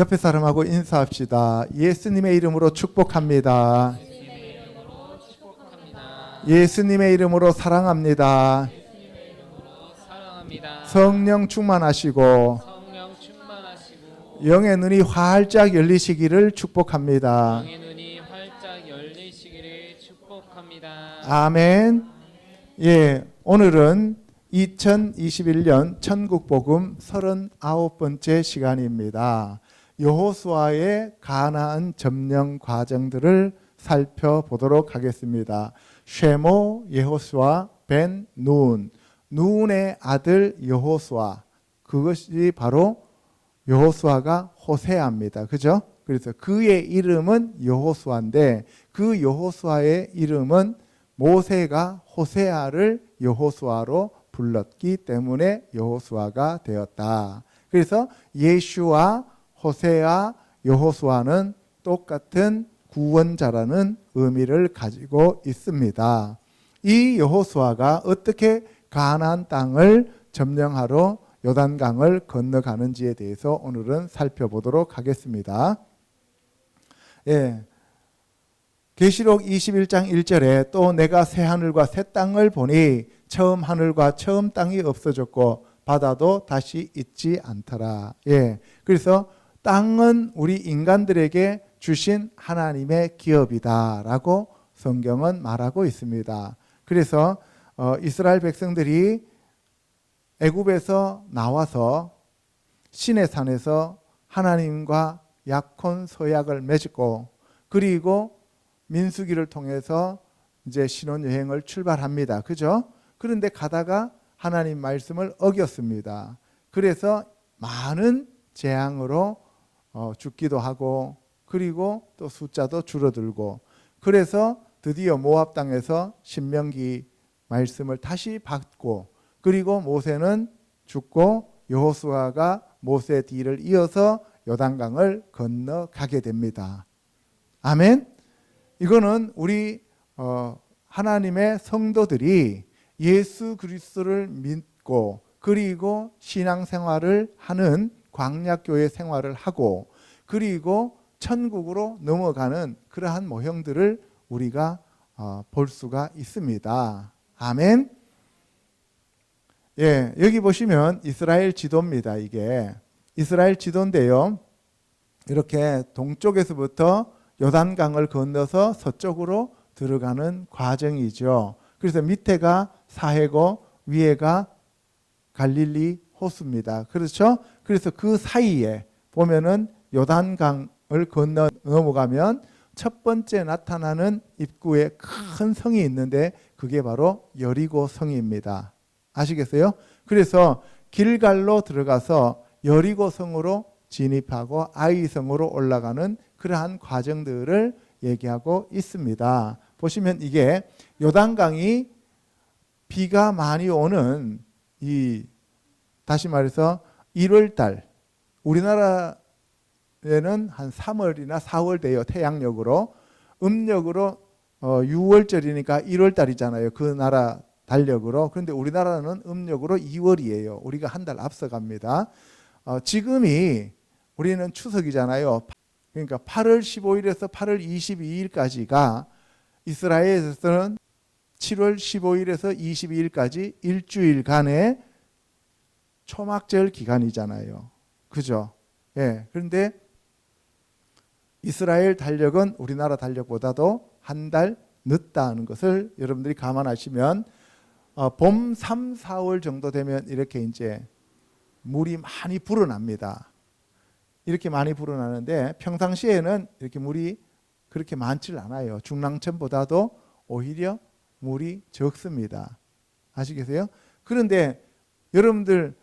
옆에 사람하고 인사합시다. 예수님의 이름으로 축복합니다. 예수님의 이름으로 사랑합니다. 성령 충만하시고 영의 눈이 활짝 열리시기를 축복합니다. 아멘. 예, 오늘은 2021년 천국복음 39번째 시간입니다. 여호수아의 가나안 점령 과정들을 살펴보도록 하겠습니다. 쉐모 여호수아 벤 눈, 눈의 아들 여호수아, 그것이 바로 여호수아가 호세아입니다. 그죠? 그래서 그의 이름은 여호수아인데 그 여호수아의 이름은 모세가 호세아를 여호수아로 불렀기 때문에 여호수아가 되었다. 그래서 예슈와 호세아, 여호수아는 똑같은 구원자라는 의미를 가지고 있습니다. 이 여호수아가 어떻게 가나안 땅을 점령하러 요단강을 건너가는지에 대해서 오늘은 살펴보도록 하겠습니다. 예, 계시록 21장 1절에 또 내가 새 하늘과 새 땅을 보니 처음 하늘과 처음 땅이 없어졌고 바다도 다시 있지 않더라. 예, 그래서 땅은 우리 인간들에게 주신 하나님의 기업이다라고 성경은 말하고 있습니다. 그래서 이스라엘 백성들이 애굽에서 나와서 시내산에서 하나님과 약혼 서약을 맺고 그리고 민수기를 통해서 이제 신혼여행을 출발합니다. 그죠? 그런데 가다가 하나님 말씀을 어겼습니다. 그래서 많은 재앙으로 죽기도 하고 그리고 또 숫자도 줄어들고 그래서 드디어 모압 땅에서 신명기 말씀을 다시 받고 그리고 모세는 죽고 여호수아가 모세 뒤를 이어서 요단강을 건너가게 됩니다. 아멘. 이거는 우리 하나님의 성도들이 예수 그리스도를 믿고 그리고 신앙생활을 하는 광야교회 생활을 하고 그리고 천국으로 넘어가는 그러한 모형들을 우리가 볼 수가 있습니다. 아멘. 예, 여기 보시면 이스라엘 지도입니다. 이게 이스라엘 지도인데요. 이렇게 동쪽에서부터 요단강을 건너서 서쪽으로 들어가는 과정이죠. 그래서 밑에가 사해고 위에가 갈릴리 호수입니다. 그렇죠? 그래서 그 사이에 보면은 요단강을 건너 넘어가면 첫 번째 나타나는 입구에 큰 성이 있는데 그게 바로 여리고 성입니다. 아시겠어요? 그래서 길갈로 들어가서 여리고 성으로 진입하고 아이 성으로 올라가는 그러한 과정들을 얘기하고 있습니다. 보시면 이게 요단강이 비가 많이 오는 다시 말해서 1월달 우리나라에는 한 3월이나 4월 돼요. 태양력으로. 음력으로 6월절이니까 1월달이잖아요. 그 나라 달력으로. 그런데 우리나라는 음력으로 2월이에요. 우리가 한 달 앞서갑니다. 지금이 우리는 추석이잖아요. 그러니까 8월 15일에서 8월 22일까지가 이스라엘에서는 7월 15일에서 22일까지 일주일간의 초막절 기간이잖아요. 그죠? 예. 그런데 이스라엘 달력은 우리나라 달력보다도 한 달 늦다는 것을 여러분들이 감안하시면 봄 3, 4월 정도 되면 이렇게 이제 물이 많이 불어납니다. 이렇게 많이 불어나는데 평상시에는 이렇게 물이 그렇게 많지 않아요. 중랑천보다도 오히려 물이 적습니다. 아시겠어요? 그런데 여러분들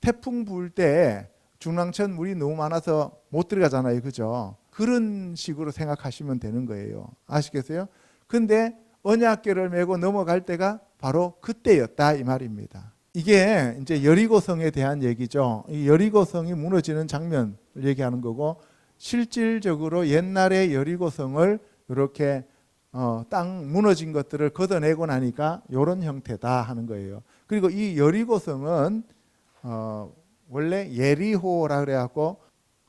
태풍 불 때 중랑천 물이 너무 많아서 못 들어가잖아요. 그죠? 그런 식으로 생각하시면 되는 거예요. 아시겠어요? 근데 언약궤를 메고 넘어갈 때가 바로 그때였다 이 말입니다. 이게 이제 여리고성에 대한 얘기죠. 이 여리고성이 무너지는 장면을 얘기하는 거고 실질적으로 옛날에 여리고성을 이렇게 땅 무너진 것들을 걷어내고 나니까 이런 형태다 하는 거예요. 그리고 이 여리고성은 원래 예리호라 그래갖고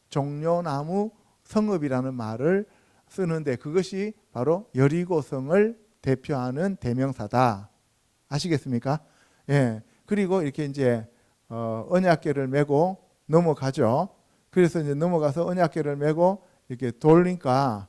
종려나무 성읍이라는 말을 쓰는데 그것이 바로 여리고성을 대표하는 대명사다. 아시겠습니까? 예. 그리고 이렇게 이제 언약궤를 메고 넘어가죠. 그래서 이제 넘어가서 언약궤를 메고 이렇게 돌니까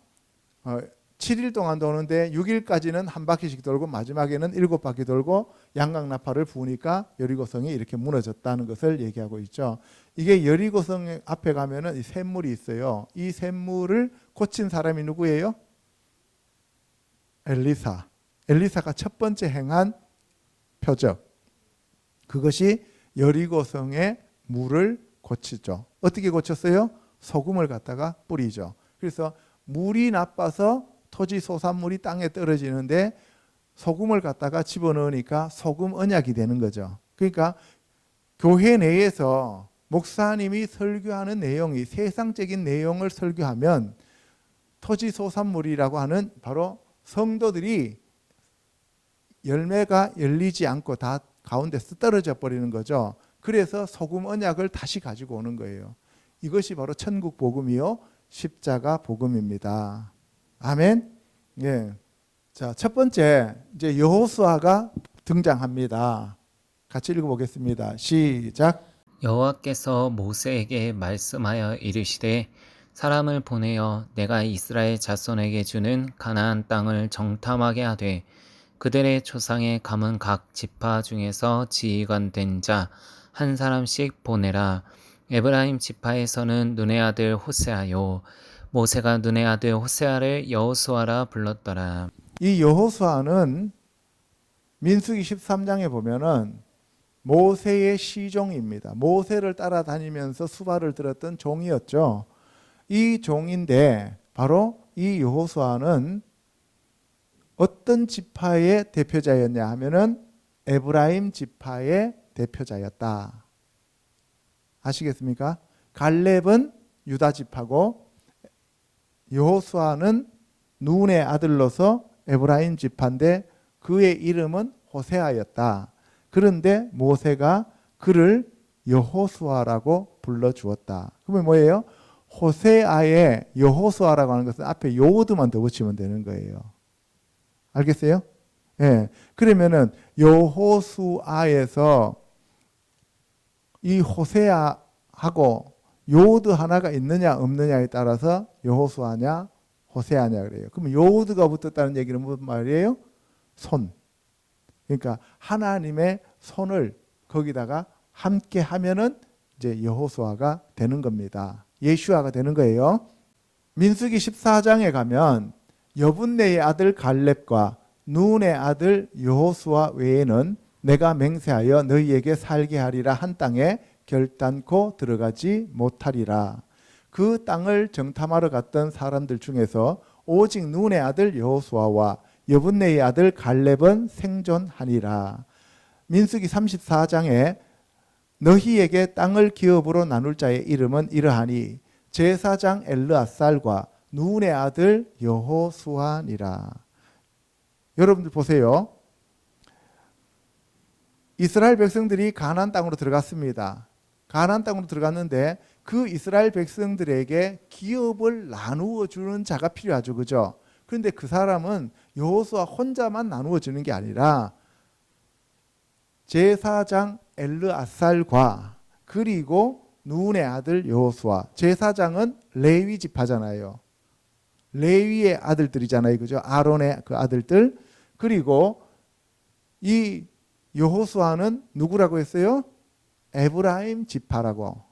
7일 동안 도는데 6일까지는 한 바퀴씩 돌고 마지막에는 7바퀴 돌고 양강나팔을 부으니까 여리고성이 이렇게 무너졌다는 것을 얘기하고 있죠. 이게 여리고성 앞에 가면은 이 샘물이 있어요. 이 샘물을 고친 사람이 누구예요? 엘리사. 엘리사가 첫 번째 행한 표적. 그것이 여리고성의 물을 고치죠. 어떻게 고쳤어요? 소금을 갖다가 뿌리죠. 그래서 물이 나빠서 토지 소산물이 땅에 떨어지는데 소금을 갖다가 집어넣으니까 소금 언약이 되는 거죠. 그러니까 교회 내에서 목사님이 설교하는 내용이 세상적인 내용을 설교하면 토지 소산물이라고 하는 바로 성도들이 열매가 열리지 않고 다 가운데서 떨어져 버리는 거죠. 그래서 소금 언약을 다시 가지고 오는 거예요. 이것이 바로 천국 복음이요 십자가 복음입니다. 아멘. 예. 자, 첫 번째 이제 여호수아가 등장합니다. 같이 읽어보겠습니다. 시작. 여호와께서 모세에게 말씀하여 이르시되 사람을 보내어 내가 이스라엘 자손에게 주는 가나안 땅을 정탐하게 하되 그들의 조상의 감은 각 지파 중에서 지휘관 된 자 한 사람씩 보내라. 에브라임 지파에서는 눈의 아들 호세아요. 모세가 눈의 아들 호세아를 여호수아라 불렀더라. 이 여호수아는 민수기 13장에 보면은 모세의 시종입니다. 모세를 따라다니면서 수발을 들었던 종이었죠. 이 종인데 바로 이 여호수아는 어떤 지파의 대표자였냐 하면은 에브라임 지파의 대표자였다. 아시겠습니까? 갈렙은 유다 지파고 여호수아는 눈의 아들로서 에브라임 지파인데 그의 이름은 호세아였다. 그런데 모세가 그를 여호수아라고 불러주었다. 그러면 뭐예요? 호세아의 여호수아라고 하는 것은 앞에 요드만 더 붙이면 되는 거예요. 알겠어요? 예. 그러면은 여호수아에서 이 호세아하고 요드 하나가 있느냐 없느냐에 따라서 여호수아냐 호세아냐 그래요. 그러면 요드가 붙었다는 얘기는 무슨 말이에요? 손. 그러니까 하나님의 손을 거기다가 함께 하면은 이제 여호수아가 되는 겁니다. 예슈아가 되는 거예요. 민수기 14장에 가면 여분네의 아들 갈렙과 눈의 아들 여호수아 외에는 내가 맹세하여 너희에게 살게 하리라 한 땅에 결단코 들어가지 못하리라. 그 땅을 정탐하러 갔던 사람들 중에서 오직 눈의 아들 여호수아와 여분네의 아들 갈렙은 생존하니라. 민수기 34장에 너희에게 땅을 기업으로 나눌 자의 이름은 이러하니 제사장 엘르앗살과 눈의 아들 여호수아니라. 여러분들 보세요. 이스라엘 백성들이 가나안 땅으로 들어갔습니다. 가나안 땅으로 들어갔는데 그 이스라엘 백성들에게 기업을 나누어 주는 자가 필요하죠. 그죠? 그런데 그 사람은 여호수아 혼자만 나누어 주는 게 아니라 제사장 엘르앗살과 그리고 눈의 아들 여호수아. 제사장은 레위 지파잖아요. 레위의 아들들이잖아요. 그죠? 아론의 그 아들들. 그리고 이 여호수아는 누구라고 했어요? 에브라임 지파라고.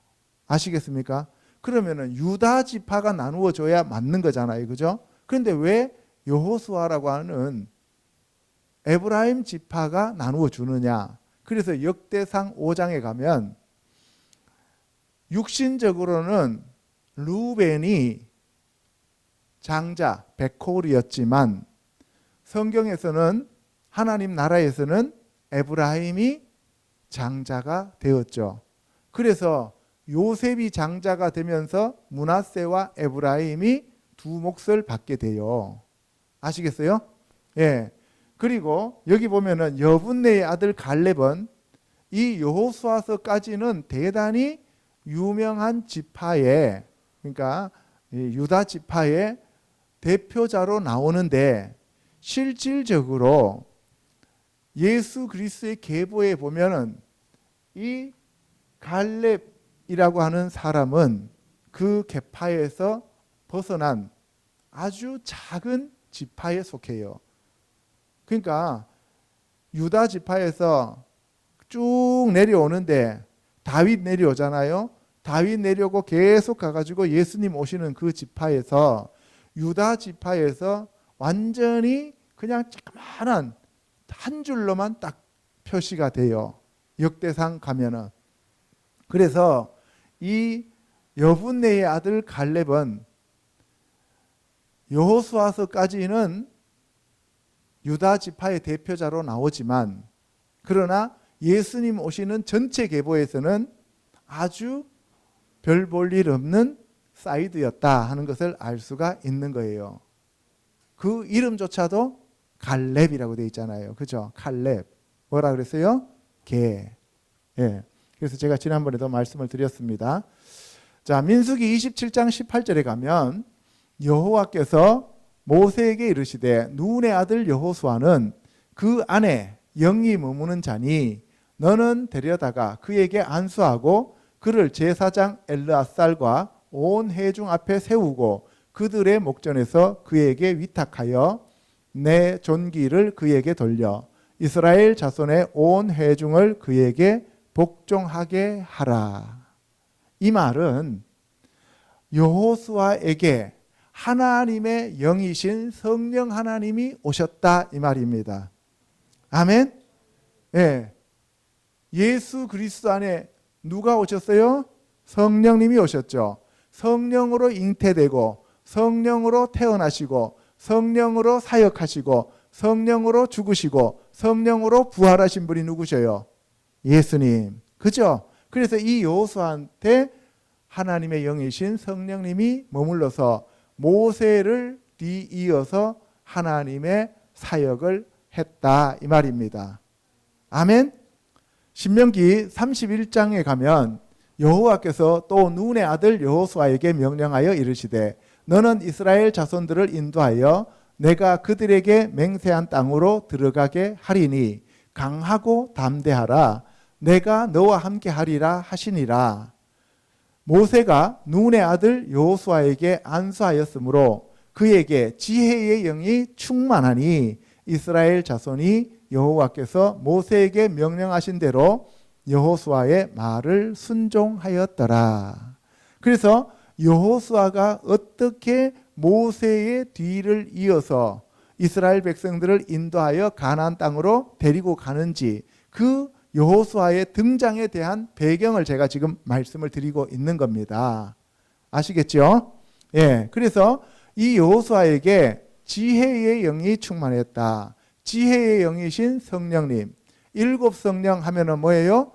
아시겠습니까? 그러면은 유다 지파가 나누어 줘야 맞는 거잖아요. 그죠? 그런데 왜 여호수아라고 하는 에브라임 지파가 나누어 주느냐? 그래서 역대상 5장에 가면 육신적으로는 루벤이 장자 백홀이었지만 성경에서는 하나님 나라에서는 에브라임이 장자가 되었죠. 그래서 요셉이 장자가 되면서 므낫세와 에브라임이 두 몫을 받게 돼요. 아시겠어요? 예. 그리고 여기 보면은 여분네의 아들 갈렙은 이 여호수아서까지는 대단히 유명한 지파에 그러니까 이 유다 지파의 대표자로 나오는데 실질적으로 예수 그리스도의 계보에 보면은 이 갈렙이라고 하는 사람은 그 계파에서 벗어난 아주 작은 지파에 속해요. 그러니까 유다 지파에서 쭉 내려오는데 다윗 내려오잖아요. 다윗 내려오고 계속 가가지고 예수님 오시는 그 지파에서 유다 지파에서 완전히 그냥 조그만한 한 줄로만 딱 표시가 돼요. 역대상 가면은. 그래서 이 여분네의 아들 갈렙은 여호수아서까지는 유다 지파의 대표자로 나오지만 그러나 예수님 오시는 전체 계보에서는 아주 별 볼 일 없는 사이드였다 하는 것을 알 수가 있는 거예요. 그 이름조차도 갈렙이라고 되어 있잖아요. 그죠? 칼렙. 뭐라 그랬어요? 개. 예. 그래서 제가 지난번에도 말씀을 드렸습니다. 자, 민수기 27장 18절에 가면 여호와께서 모세에게 이르시되 눈의 아들 여호수아는 그 안에 영이 머무는 자니 너는 데려다가 그에게 안수하고 그를 제사장 엘르앗살과 온 회중 앞에 세우고 그들의 목전에서 그에게 위탁하여 내 존귀를 그에게 돌려 이스라엘 자손의 온 회중을 그에게 복종하게 하라. 이 말은 여호수아에게 하나님의 영이신 성령 하나님이 오셨다 이 말입니다. 아멘. 예. 예수 그리스도 안에 누가 오셨어요? 성령님이 오셨죠. 성령으로 잉태되고 성령으로 태어나시고 성령으로 사역하시고 성령으로 죽으시고 성령으로 부활하신 분이 누구셔요? 예수님. 그죠? 그래서 이 여호수아한테 하나님의 영이신 성령님이 머물러서 모세를 뒤이어서 하나님의 사역을 했다 이 말입니다. 아멘. 신명기 31장에 가면 여호와께서 또 눈의 아들 여호수아에게 명령하여 이르시되 너는 이스라엘 자손들을 인도하여 내가 그들에게 맹세한 땅으로 들어가게 하리니 강하고 담대하라. 내가 너와 함께 하리라 하시니라. 모세가 눈의 아들 여호수아에게 안수하였으므로 그에게 지혜의 영이 충만하니 이스라엘 자손이 여호와께서 모세에게 명령하신 대로 여호수아의 말을 순종하였더라. 그래서 여호수아가 어떻게 모세의 뒤를 이어서 이스라엘 백성들을 인도하여 가나안 땅으로 데리고 가는지 그 여호수아의 등장에 대한 배경을 제가 지금 말씀을 드리고 있는 겁니다. 아시겠죠? 예. 그래서 이 여호수아에게 지혜의 영이 충만했다. 지혜의 영이신 성령님. 일곱 성령 하면은 뭐예요?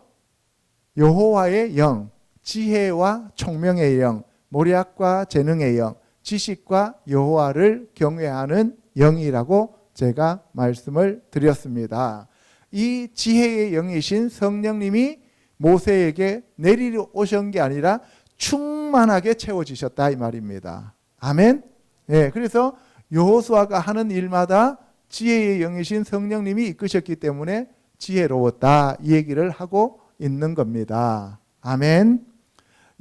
여호와의 영, 지혜와 총명의 영, 모략과 재능의 영, 지식과 여호와를 경외하는 영이라고 제가 말씀을 드렸습니다. 이 지혜의 영이신 성령님이 모세에게 내리러 오신 게 아니라 충만하게 채워지셨다 이 말입니다. 아멘. 예, 그래서 여호수아가 하는 일마다 지혜의 영이신 성령님이 이끄셨기 때문에 지혜로웠다 이 얘기를 하고 있는 겁니다. 아멘.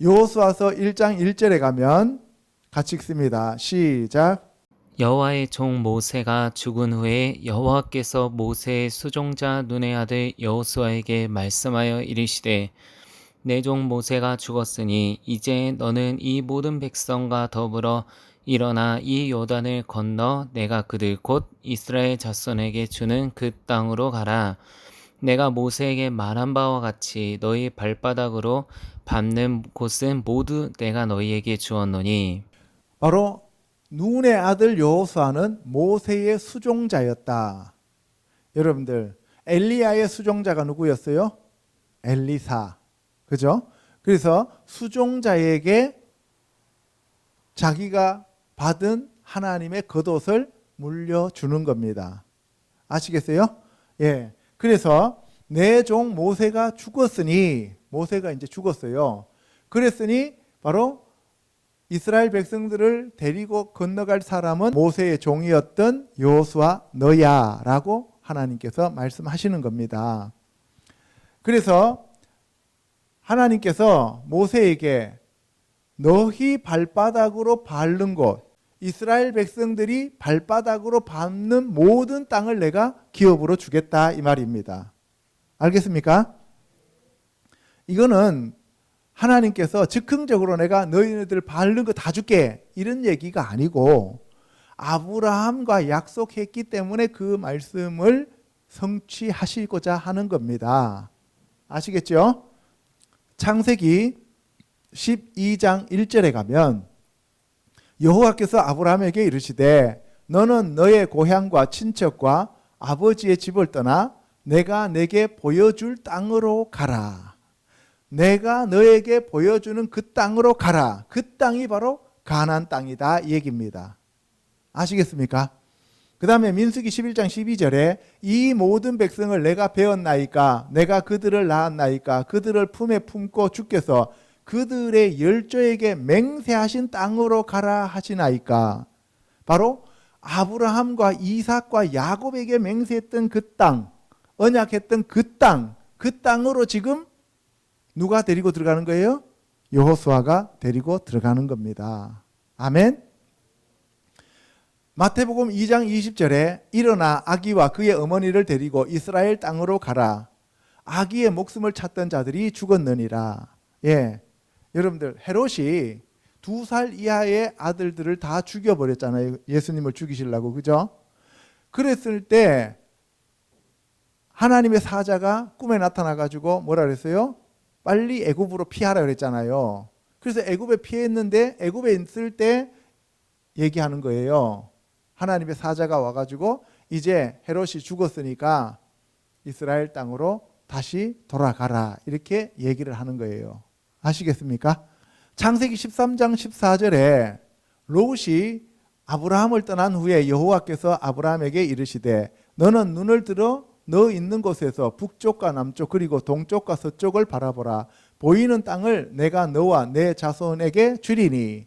여호수아서 1장 1절에 가면 같이 읽습니다. 시작. 여호와의 종 모세가 죽은 후에 여호와께서 모세의 수종자 눈의 아들 여호수아에게 말씀하여 이르시되 내 종 모세가 죽었으니 이제 너는 이 모든 백성과 더불어 일어나 이 요단을 건너 내가 그들 곧 이스라엘 자손에게 주는 그 땅으로 가라. 내가 모세에게 말한 바와 같이 너희 발바닥으로 밟는 곳은 모두 내가 너희에게 주었노니. 바로 눈의 아들 여호수아는 모세의 수종자였다. 여러분들 엘리야의 수종자가 누구였어요? 엘리사. 그죠? 그래서 수종자에게 자기가 받은 하나님의 겉옷을 물려주는 겁니다. 아시겠어요? 예. 그래서 내 종 모세가 죽었으니 모세가 이제 죽었어요. 그랬으니 바로 이스라엘 백성들을 데리고 건너갈 사람은 모세의 종이었던 여호수아 너야라고 하나님께서 말씀하시는 겁니다. 그래서 하나님께서 모세에게 너희 발바닥으로 밟는 곳, 이스라엘 백성들이 발바닥으로 밟는 모든 땅을 내가 기업으로 주겠다 이 말입니다. 알겠습니까? 이거는 하나님께서 즉흥적으로 내가 너희들 밟는 거 다 줄게 이런 얘기가 아니고 아브라함과 약속했기 때문에 그 말씀을 성취하시고자 하는 겁니다. 아시겠죠? 창세기 12장 1절에 가면 여호와께서 아브라함에게 이르시되 너는 너의 고향과 친척과 아버지의 집을 떠나 내가 내게 보여줄 땅으로 가라. 내가 너에게 보여주는 그 땅으로 가라. 그 땅이 바로 가나안 땅이다 이 얘기입니다. 아시겠습니까? 그 다음에 민수기 11장 12절에 이 모든 백성을 내가 배웠나이까 내가 그들을 낳았나이까 그들을 품에 품고 주께서 그들의 열조에게 맹세하신 땅으로 가라 하시나이까. 바로 아브라함과 이삭과 야곱에게 맹세했던 그 땅, 언약했던 그 땅으로 지금 누가 데리고 들어가는 거예요? 여호수아가 데리고 들어가는 겁니다. 아멘. 마태복음 2장 20절에 일어나 아기와 그의 어머니를 데리고 이스라엘 땅으로 가라. 아기의 목숨을 찾던 자들이 죽었느니라. 예, 여러분들 헤롯이 2살 이하의 아들들을 다 죽여버렸잖아요. 예수님을 죽이시려고. 그죠? 그랬을 때 하나님의 사자가 꿈에 나타나가지고 뭐라 그랬어요? 빨리 애굽으로 피하라 그랬잖아요. 그래서 애굽에 피했는데 애굽에 있을 때 얘기하는 거예요. 하나님의 사자가 와가지고 이제 헤롯이 죽었으니까 이스라엘 땅으로 다시 돌아가라 이렇게 얘기를 하는 거예요. 아시겠습니까? 창세기 13장 14절에 롯이 아브라함을 떠난 후에 여호와께서 아브라함에게 이르시되 너는 눈을 들어 너 있는 곳에서 북쪽과 남쪽 그리고 동쪽과 서쪽을 바라보라. 보이는 땅을 내가 너와 내 자손에게 주리니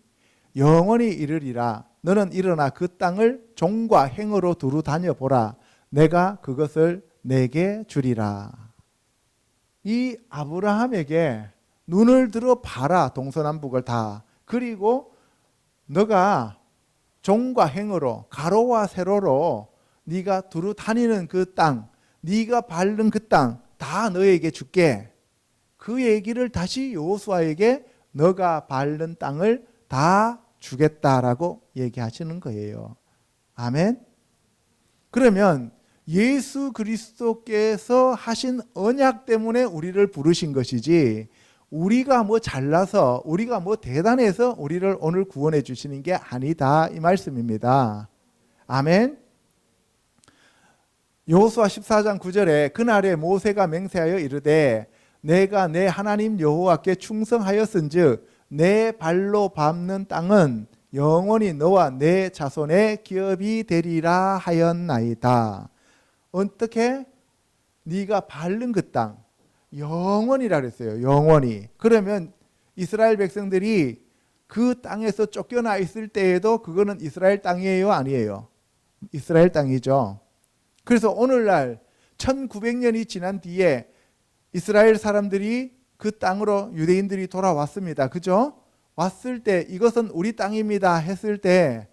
영원히 이르리라. 너는 일어나 그 땅을 종과 행으로 두루 다녀보라. 내가 그것을 내게 주리라. 이 아브라함에게 눈을 들어 봐라. 동서남북을 다. 그리고 너가 종과 행으로 가로와 세로로 네가 두루 다니는 그 땅, 네가 밟는 그 땅 다 너에게 줄게. 그 얘기를 다시 여호수아에게 너가 밟는 땅을 다 주겠다라고 얘기하시는 거예요. 아멘. 그러면 예수 그리스도께서 하신 언약 때문에 우리를 부르신 것이지 우리가 뭐 잘나서 우리가 뭐 대단해서 우리를 오늘 구원해 주시는 게 아니다 이 말씀입니다. 아멘. 여호수아 14장 9절에 그날에 모세가 맹세하여 이르되 내가 내 하나님 여호와께 충성하였은즉 내 발로 밟는 땅은 영원히 너와 내 자손의 기업이 되리라 하였나이다. 어떻게? 네가 밟는 그 땅 영원이라 그랬어요. 영원히. 그러면 이스라엘 백성들이 그 땅에서 쫓겨나 있을 때에도 그거는 이스라엘 땅이에요? 아니에요? 이스라엘 땅이죠. 그래서 오늘날 1900년이 지난 뒤에 이스라엘 사람들이 그 땅으로 유대인들이 돌아왔습니다. 그죠? 왔을 때 이것은 우리 땅입니다 했을 때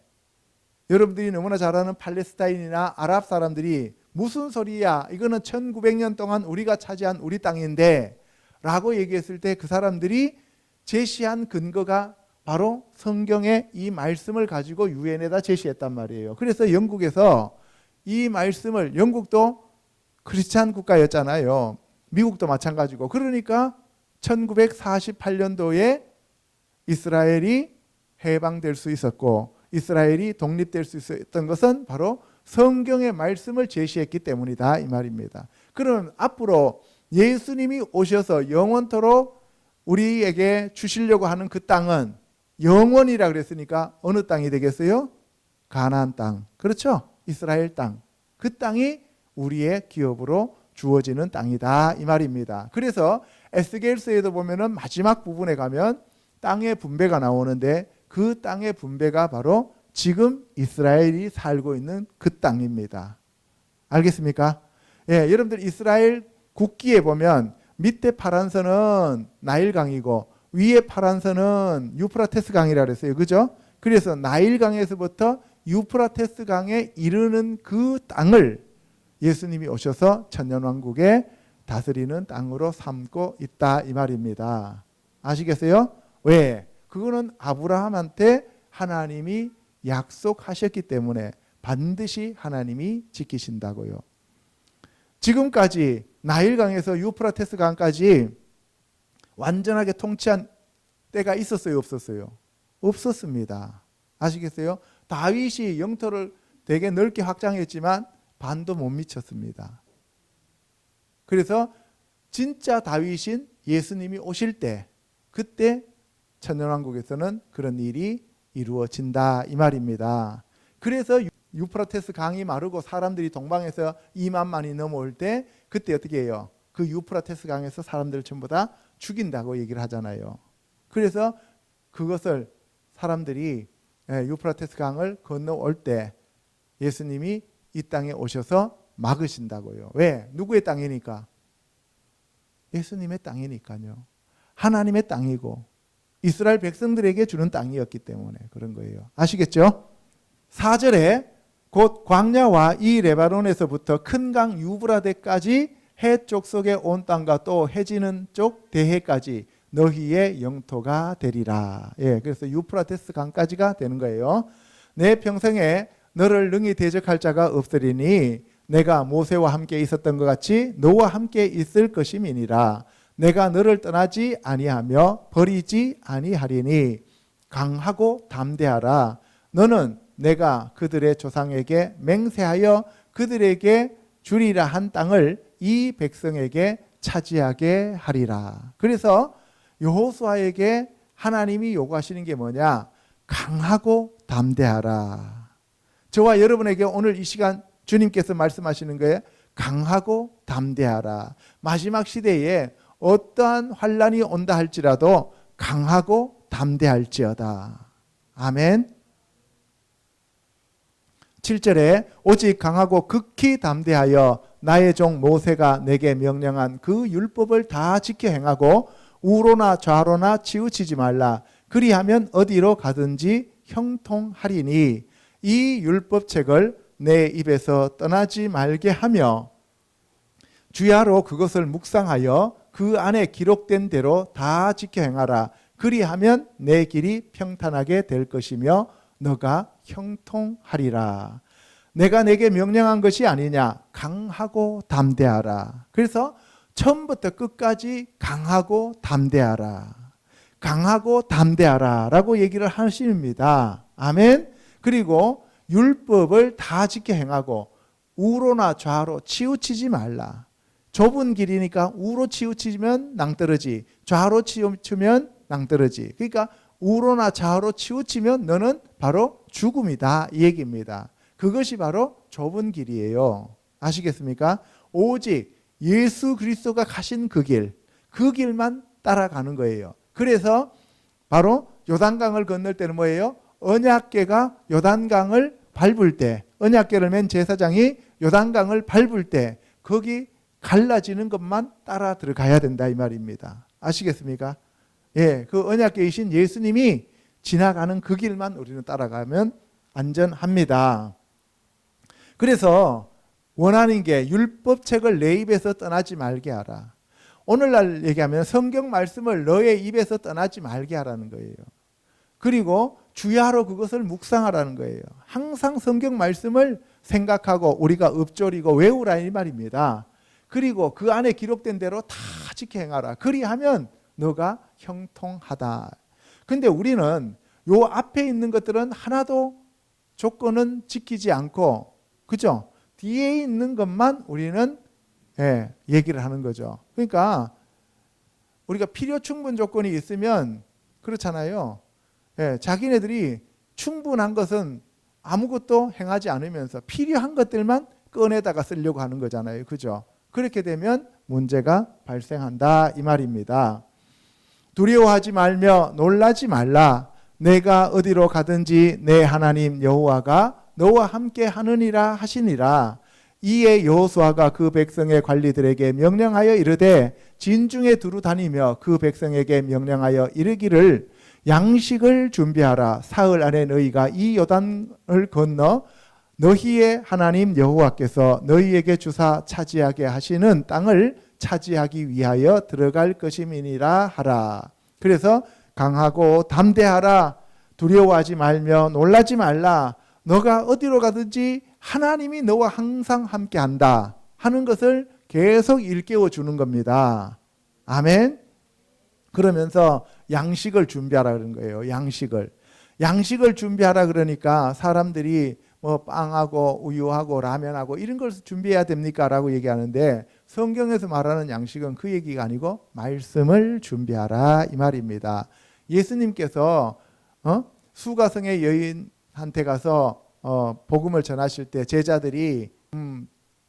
여러분들이 너무나 잘 아는 팔레스타인이나 아랍 사람들이 무슨 소리야? 이거는 1900년 동안 우리가 차지한 우리 땅인데 라고 얘기했을 때 그 사람들이 제시한 근거가 바로 성경의 이 말씀을 가지고 유엔에다 제시했단 말이에요. 그래서 영국에서 이 말씀을, 영국도 크리스찬 국가였잖아요. 미국도 마찬가지고. 그러니까 1948년도에 이스라엘이 해방될 수 있었고 이스라엘이 독립될 수 있었던 것은 바로 성경의 말씀을 제시했기 때문이다 이 말입니다. 그럼 앞으로 예수님이 오셔서 영원토록 우리에게 주시려고 하는 그 땅은 영원이라 그랬으니까 어느 땅이 되겠어요? 가나안 땅. 그렇죠? 이스라엘 땅. 그 땅이 우리의 기업으로 주어지는 땅이다 이 말입니다. 그래서 에스겔서에도 보면은 마지막 부분에 가면 땅의 분배가 나오는데 그 땅의 분배가 바로 지금 이스라엘이 살고 있는 그 땅입니다. 알겠습니까? 예, 여러분들 이스라엘 국기에 보면 밑에 파란 선은 나일강이고 위에 파란 선은 유프라테스 강이라 그랬어요. 그죠? 그래서 나일강에서부터 유프라테스 강에 이르는 그 땅을 예수님이 오셔서 천년왕국에 다스리는 땅으로 삼고 있다 이 말입니다. 아시겠어요? 왜? 그거는 아브라함한테 하나님이 약속하셨기 때문에 반드시 하나님이 지키신다고요. 지금까지 나일강에서 유프라테스 강까지 완전하게 통치한 때가 있었어요, 없었어요? 없었습니다. 아시겠어요? 다윗이 영토를 되게 넓게 확장했지만 반도 못 미쳤습니다. 그래서 진짜 다윗인 예수님이 오실 때 그때 천년왕국에서는 그런 일이 이루어진다 이 말입니다. 그래서 유프라테스 강이 마르고 사람들이 동방에서 2만만이 넘어올 때 그때 어떻게 해요? 그 유프라테스 강에서 사람들을 전부 다 죽인다고 얘기를 하잖아요. 그래서 그것을 사람들이 유프라테스 강을 건너올 때 예수님이 이 땅에 오셔서 막으신다고요. 왜? 누구의 땅이니까? 예수님의 땅이니까요. 하나님의 땅이고 이스라엘 백성들에게 주는 땅이었기 때문에 그런 거예요. 아시겠죠? 4절에 곧 광야와 이 레바논에서부터 큰 강 유브라데까지 해쪽 속에 온 땅과 또 해지는 쪽 대해까지 너희의 영토가 되리라. 예, 그래서 유프라테스 강까지가 되는 거예요. 내 평생에 너를 능히 대적할 자가 없으리니 내가 모세와 함께 있었던 것 같이 너와 함께 있을 것임이니라. 내가 너를 떠나지 아니하며 버리지 아니하리니 강하고 담대하라. 너는 내가 그들의 조상에게 맹세하여 그들에게 주리라 한 땅을 이 백성에게 차지하게 하리라. 그래서 여호수아에게 하나님이 요구하시는 게 뭐냐? 강하고 담대하라. 저와 여러분에게 오늘 이 시간 주님께서 말씀하시는 거예요. 강하고 담대하라. 마지막 시대에 어떠한 환란이 온다 할지라도 강하고 담대할지어다. 아멘. 7절에 오직 강하고 극히 담대하여 나의 종 모세가 내게 명령한 그 율법을 다 지켜 행하고 우로나 좌로나 치우치지 말라. 그리하면 어디로 가든지 형통하리니 이 율법책을 내 입에서 떠나지 말게 하며 주야로 그것을 묵상하여 그 안에 기록된 대로 다 지켜 행하라. 그리하면 내 길이 평탄하게 될 것이며 너가 형통하리라. 내가 내게 명령한 것이 아니냐? 강하고 담대하라. 그래서 처음부터 끝까지 강하고 담대하라. 강하고 담대하라 라고 얘기를 하십니다. 아멘. 그리고 율법을 다 지켜 행하고 우로나 좌로 치우치지 말라. 좁은 길이니까 우로 치우치면 낭떠러지, 좌로 치우치면 낭떠러지. 그러니까 우로나 좌로 치우치면 너는 바로 죽음이다 이 얘기입니다. 그것이 바로 좁은 길이에요. 아시겠습니까? 오직 예수 그리스도가 가신 그 길만 따라가는 거예요. 그래서 바로 요단강을 건널 때는 뭐예요? 언약궤가 요단강을 밟을 때, 언약궤를 맨 제사장이 요단강을 밟을 때 거기 갈라지는 것만 따라 들어가야 된다 이 말입니다. 아시겠습니까? 예, 그 언약궤이신 예수님이 지나가는 그 길만 우리는 따라가면 안전합니다. 그래서 원하는 게 율법책을 내 입에서 떠나지 말게 하라. 오늘날 얘기하면 성경 말씀을 너의 입에서 떠나지 말게 하라는 거예요. 그리고 주야로 그것을 묵상하라는 거예요. 항상 성경 말씀을 생각하고 우리가 읊조리고 외우라 이 말입니다. 그리고 그 안에 기록된 대로 다 지켜 행하라. 그리하면 너가 형통하다. 근데 우리는 요 앞에 있는 것들은 하나도 조건은 지키지 않고, 그죠? 뒤에 있는 것만 우리는 얘기를 하는 거죠. 그러니까 우리가 필요 충분 조건이 있으면 그렇잖아요. 자기네들이 충분한 것은 아무것도 행하지 않으면서 필요한 것들만 꺼내다가 쓰려고 하는 거잖아요. 그죠? 그렇게 되면 문제가 발생한다 이 말입니다. 두려워하지 말며 놀라지 말라. 내가 어디로 가든지 내 하나님 여호와가 너와 함께 하느니라 하시니라. 이에 여호수아가 그 백성의 관리들에게 명령하여 이르되 진중에 두루 다니며 그 백성에게 명령하여 이르기를 양식을 준비하라. 사흘 안에 너희가 이 요단을 건너 너희의 하나님 여호와께서 너희에게 주사 차지하게 하시는 땅을 차지하기 위하여 들어갈 것임이니라 하라. 그래서 강하고 담대하라. 두려워하지 말며 놀라지 말라. 너가 어디로 가든지 하나님이 너와 항상 함께한다 하는 것을 계속 일깨워 주는 겁니다. 아멘. 그러면서 양식을 준비하라 그런 거예요. 양식을 준비하라 그러니까 사람들이 뭐 빵하고 우유하고 라면하고 이런 걸 준비해야 됩니까? 라고 얘기하는데 성경에서 말하는 양식은 그 얘기가 아니고 말씀을 준비하라 이 말입니다. 예수님께서 수가성의 여인한테 가서 복음을 전하실 때 제자들이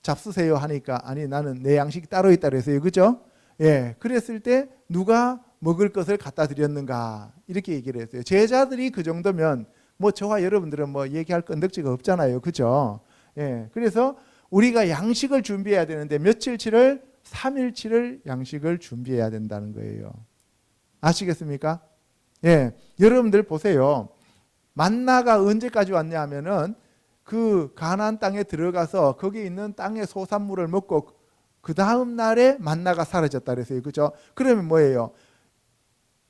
잡수세요 하니까 아니 나는 내 양식이 따로 있다 그랬어요. 그죠? 예, 그랬을 때 누가 먹을 것을 갖다 드렸는가 이렇게 얘기를 했어요. 제자들이 그 정도면 뭐 저와 여러분들은 뭐 얘기할 건덕지가 없잖아요. 그죠? 예, 그래서 우리가 양식을 준비해야 되는데 며칠치를 3일치를 양식을 준비해야 된다는 거예요. 아시겠습니까? 예, 여러분들 보세요. 만나가 언제까지 왔냐 하면은 그 가나안 땅에 들어가서 거기 있는 땅의 소산물을 먹고 그 다음 날에 만나가 사라졌다 그랬어요. 그죠? 그러면 뭐예요?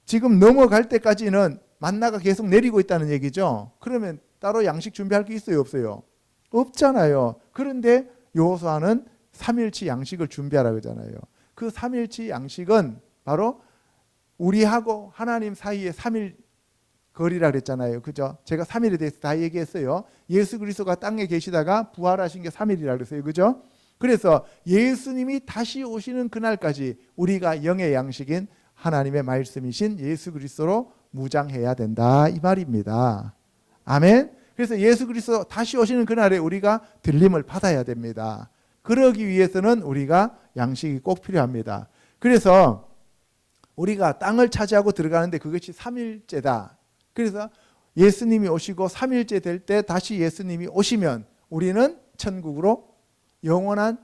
지금 넘어갈 때까지는 만나가 계속 내리고 있다는 얘기죠. 그러면 따로 양식 준비할 게 있어요? 없어요? 없잖아요. 그런데 여호수아는 3일치 양식을 준비하라 그러잖아요. 그 3일치 양식은 바로 우리하고 하나님 사이에 3일 거리라 그랬잖아요. 그죠? 제가 3일에 대해서 다 얘기했어요. 예수 그리스도가 땅에 계시다가 부활하신 게 3일이라 그랬어요. 그죠? 그래서 예수님이 다시 오시는 그날까지 우리가 영의 양식인 하나님의 말씀이신 예수 그리스도로 무장해야 된다 이 말입니다. 아멘. 그래서 예수 그리스도 다시 오시는 그날에 우리가 들림을 받아야 됩니다. 그러기 위해서는 우리가 양식이 꼭 필요합니다. 그래서 우리가 땅을 차지하고 들어가는데 그것이 3일째다. 그래서 예수님이 오시고 3일째 될 때 다시 예수님이 오시면 우리는 천국으로 영원한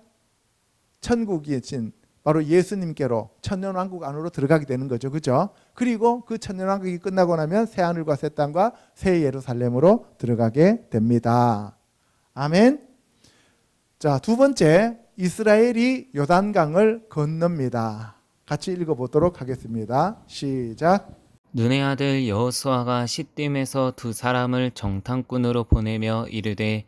천국이신 바로 예수님께로 천년왕국 안으로 들어가게 되는 거죠. 그죠? 그리고 그 천년왕국이 끝나고 나면 새 하늘과 새 땅과 새 예루살렘으로 들어가게 됩니다. 아멘. 자, 두 번째, 이스라엘이 요단강을 건넙니다. 같이 읽어보도록 하겠습니다. 시작. 눈의 아들 여호수아가 시딤에서 두 사람을 정탐꾼으로 보내며 이르되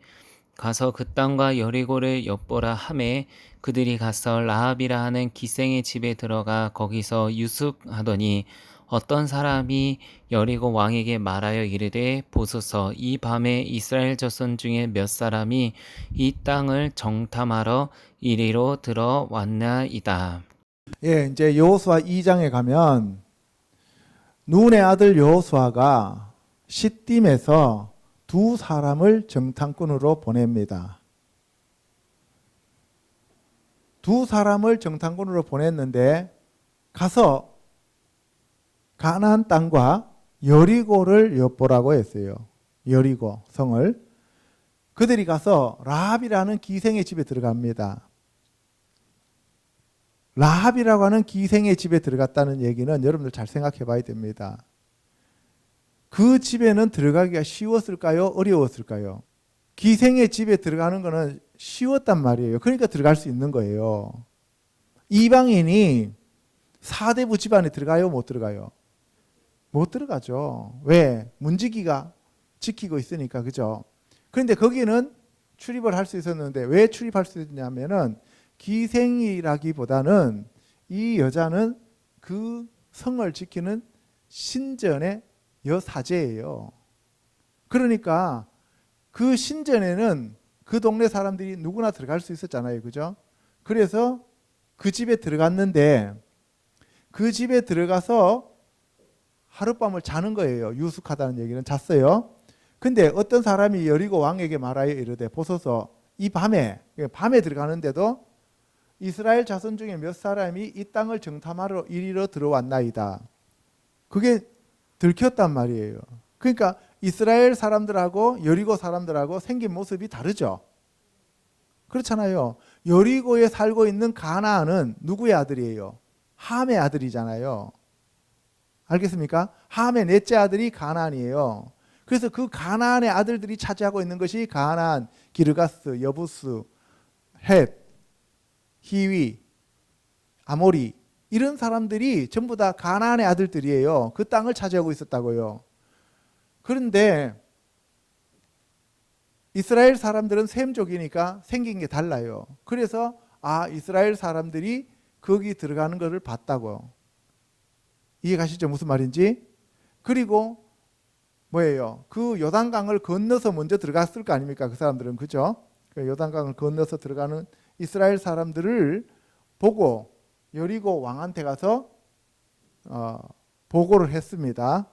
가서 그 땅과 여리고를 엿보라 하매 그들이 가서 라합이라 하는 기생의 집에 들어가 거기서 유숙하더니 어떤 사람이 여리고 왕에게 말하여 이르되 보소서 이 밤에 이스라엘 자손 중에 몇 사람이 이 땅을 정탐하러 이리로 들어왔나이다. 예, 이제 여호수아 2장에 가면 눈의 아들 여호수아가 시딤에서 두 사람을 정탐꾼으로 보냅니다. 두 사람을 정탐꾼으로 보냈는데 가서 가나안 땅과 여리고를 엿보라고 했어요. 여리고 성을. 그들이 가서 라합이라는 기생의 집에 들어갑니다. 라합이라고 하는 기생의 집에 들어갔다는 얘기는 여러분들 잘 생각해 봐야 됩니다. 그 집에는 들어가기가 쉬웠을까요? 어려웠을까요? 기생의 집에 들어가는 거는 쉬웠단 말이에요. 그러니까 들어갈 수 있는 거예요. 이방인이 사대부 집안에 들어가요? 못 들어가요? 못 들어가죠. 왜? 문지기가 지키고 있으니까. 그죠? 그런데 거기는 출입을 할 수 있었는데 왜 출입할 수 있냐면은 기생이라기보다는 이 여자는 그 성을 지키는 신전의 여사제예요. 그러니까 그 신전에는 그 동네 사람들이 누구나 들어갈 수 있었잖아요. 그죠? 그래서 그 집에 들어갔는데 그 집에 들어가서 하룻밤을 자는 거예요. 유숙하다는 얘기는 잤어요. 근데 어떤 사람이 여리고 왕에게 말하여 이르되 보소서 이 밤에 들어가는데도 이스라엘 자손 중에 몇 사람이 이 땅을 정탐하러 이리로 들어왔나이다. 그게 들켰단 말이에요. 그러니까 이스라엘 사람들하고 여리고 사람들하고 생긴 모습이 다르죠. 그렇잖아요. 여리고에 살고 있는 가나안은 누구의 아들이에요? 함의 아들이잖아요. 알겠습니까? 함의 넷째 아들이 가나안이에요. 그래서 그 가나안의 아들들이 차지하고 있는 것이 가나안, 기르가스, 여부스, 헷, 히위, 아모리 이런 사람들이 전부 다 가나안의 아들들이에요. 그 땅을 차지하고 있었다고요. 그런데 이스라엘 사람들은 셈족이니까 생긴 게 달라요. 그래서 이스라엘 사람들이 거기 들어가는 것을 봤다고. 이해가시죠? 무슨 말인지? 그리고 뭐예요? 그 요단강을 건너서 먼저 들어갔을 거 아닙니까? 그 사람들은. 그죠? 그 요단강을 건너서 들어가는 이스라엘 사람들을 보고 여리고 왕한테 가서 보고를 했습니다.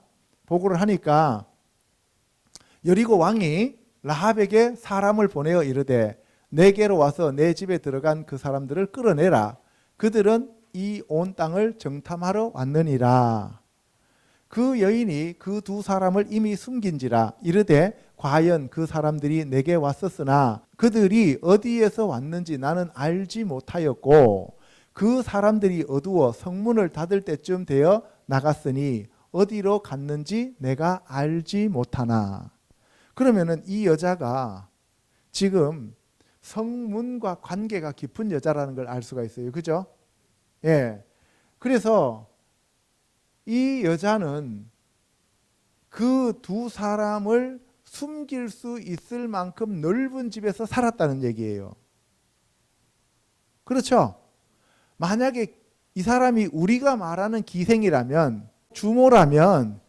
보고를 하니까 여리고 왕이 라합에게 사람을 보내어 이르되 내게로 와서 내 집에 들어간 그 사람들을 끌어내라. 그들은 이 온 땅을 정탐하러 왔느니라. 그 여인이 그 두 사람을 이미 숨긴지라 이르되 과연 그 사람들이 내게 왔었으나 그들이 어디에서 왔는지 나는 알지 못하였고 그 사람들이 어두워 성문을 닫을 때쯤 되어 나갔으니 어디로 갔는지 내가 알지 못하나. 그러면은 이 여자가 지금 성문과 관계가 깊은 여자라는 걸 알 수가 있어요. 그죠? 예. 그래서 이 여자는 그 두 사람을 숨길 수 있을 만큼 넓은 집에서 살았다는 얘기예요. 그렇죠? 만약에 이 사람이 우리가 말하는 기생이라면, 주모라면,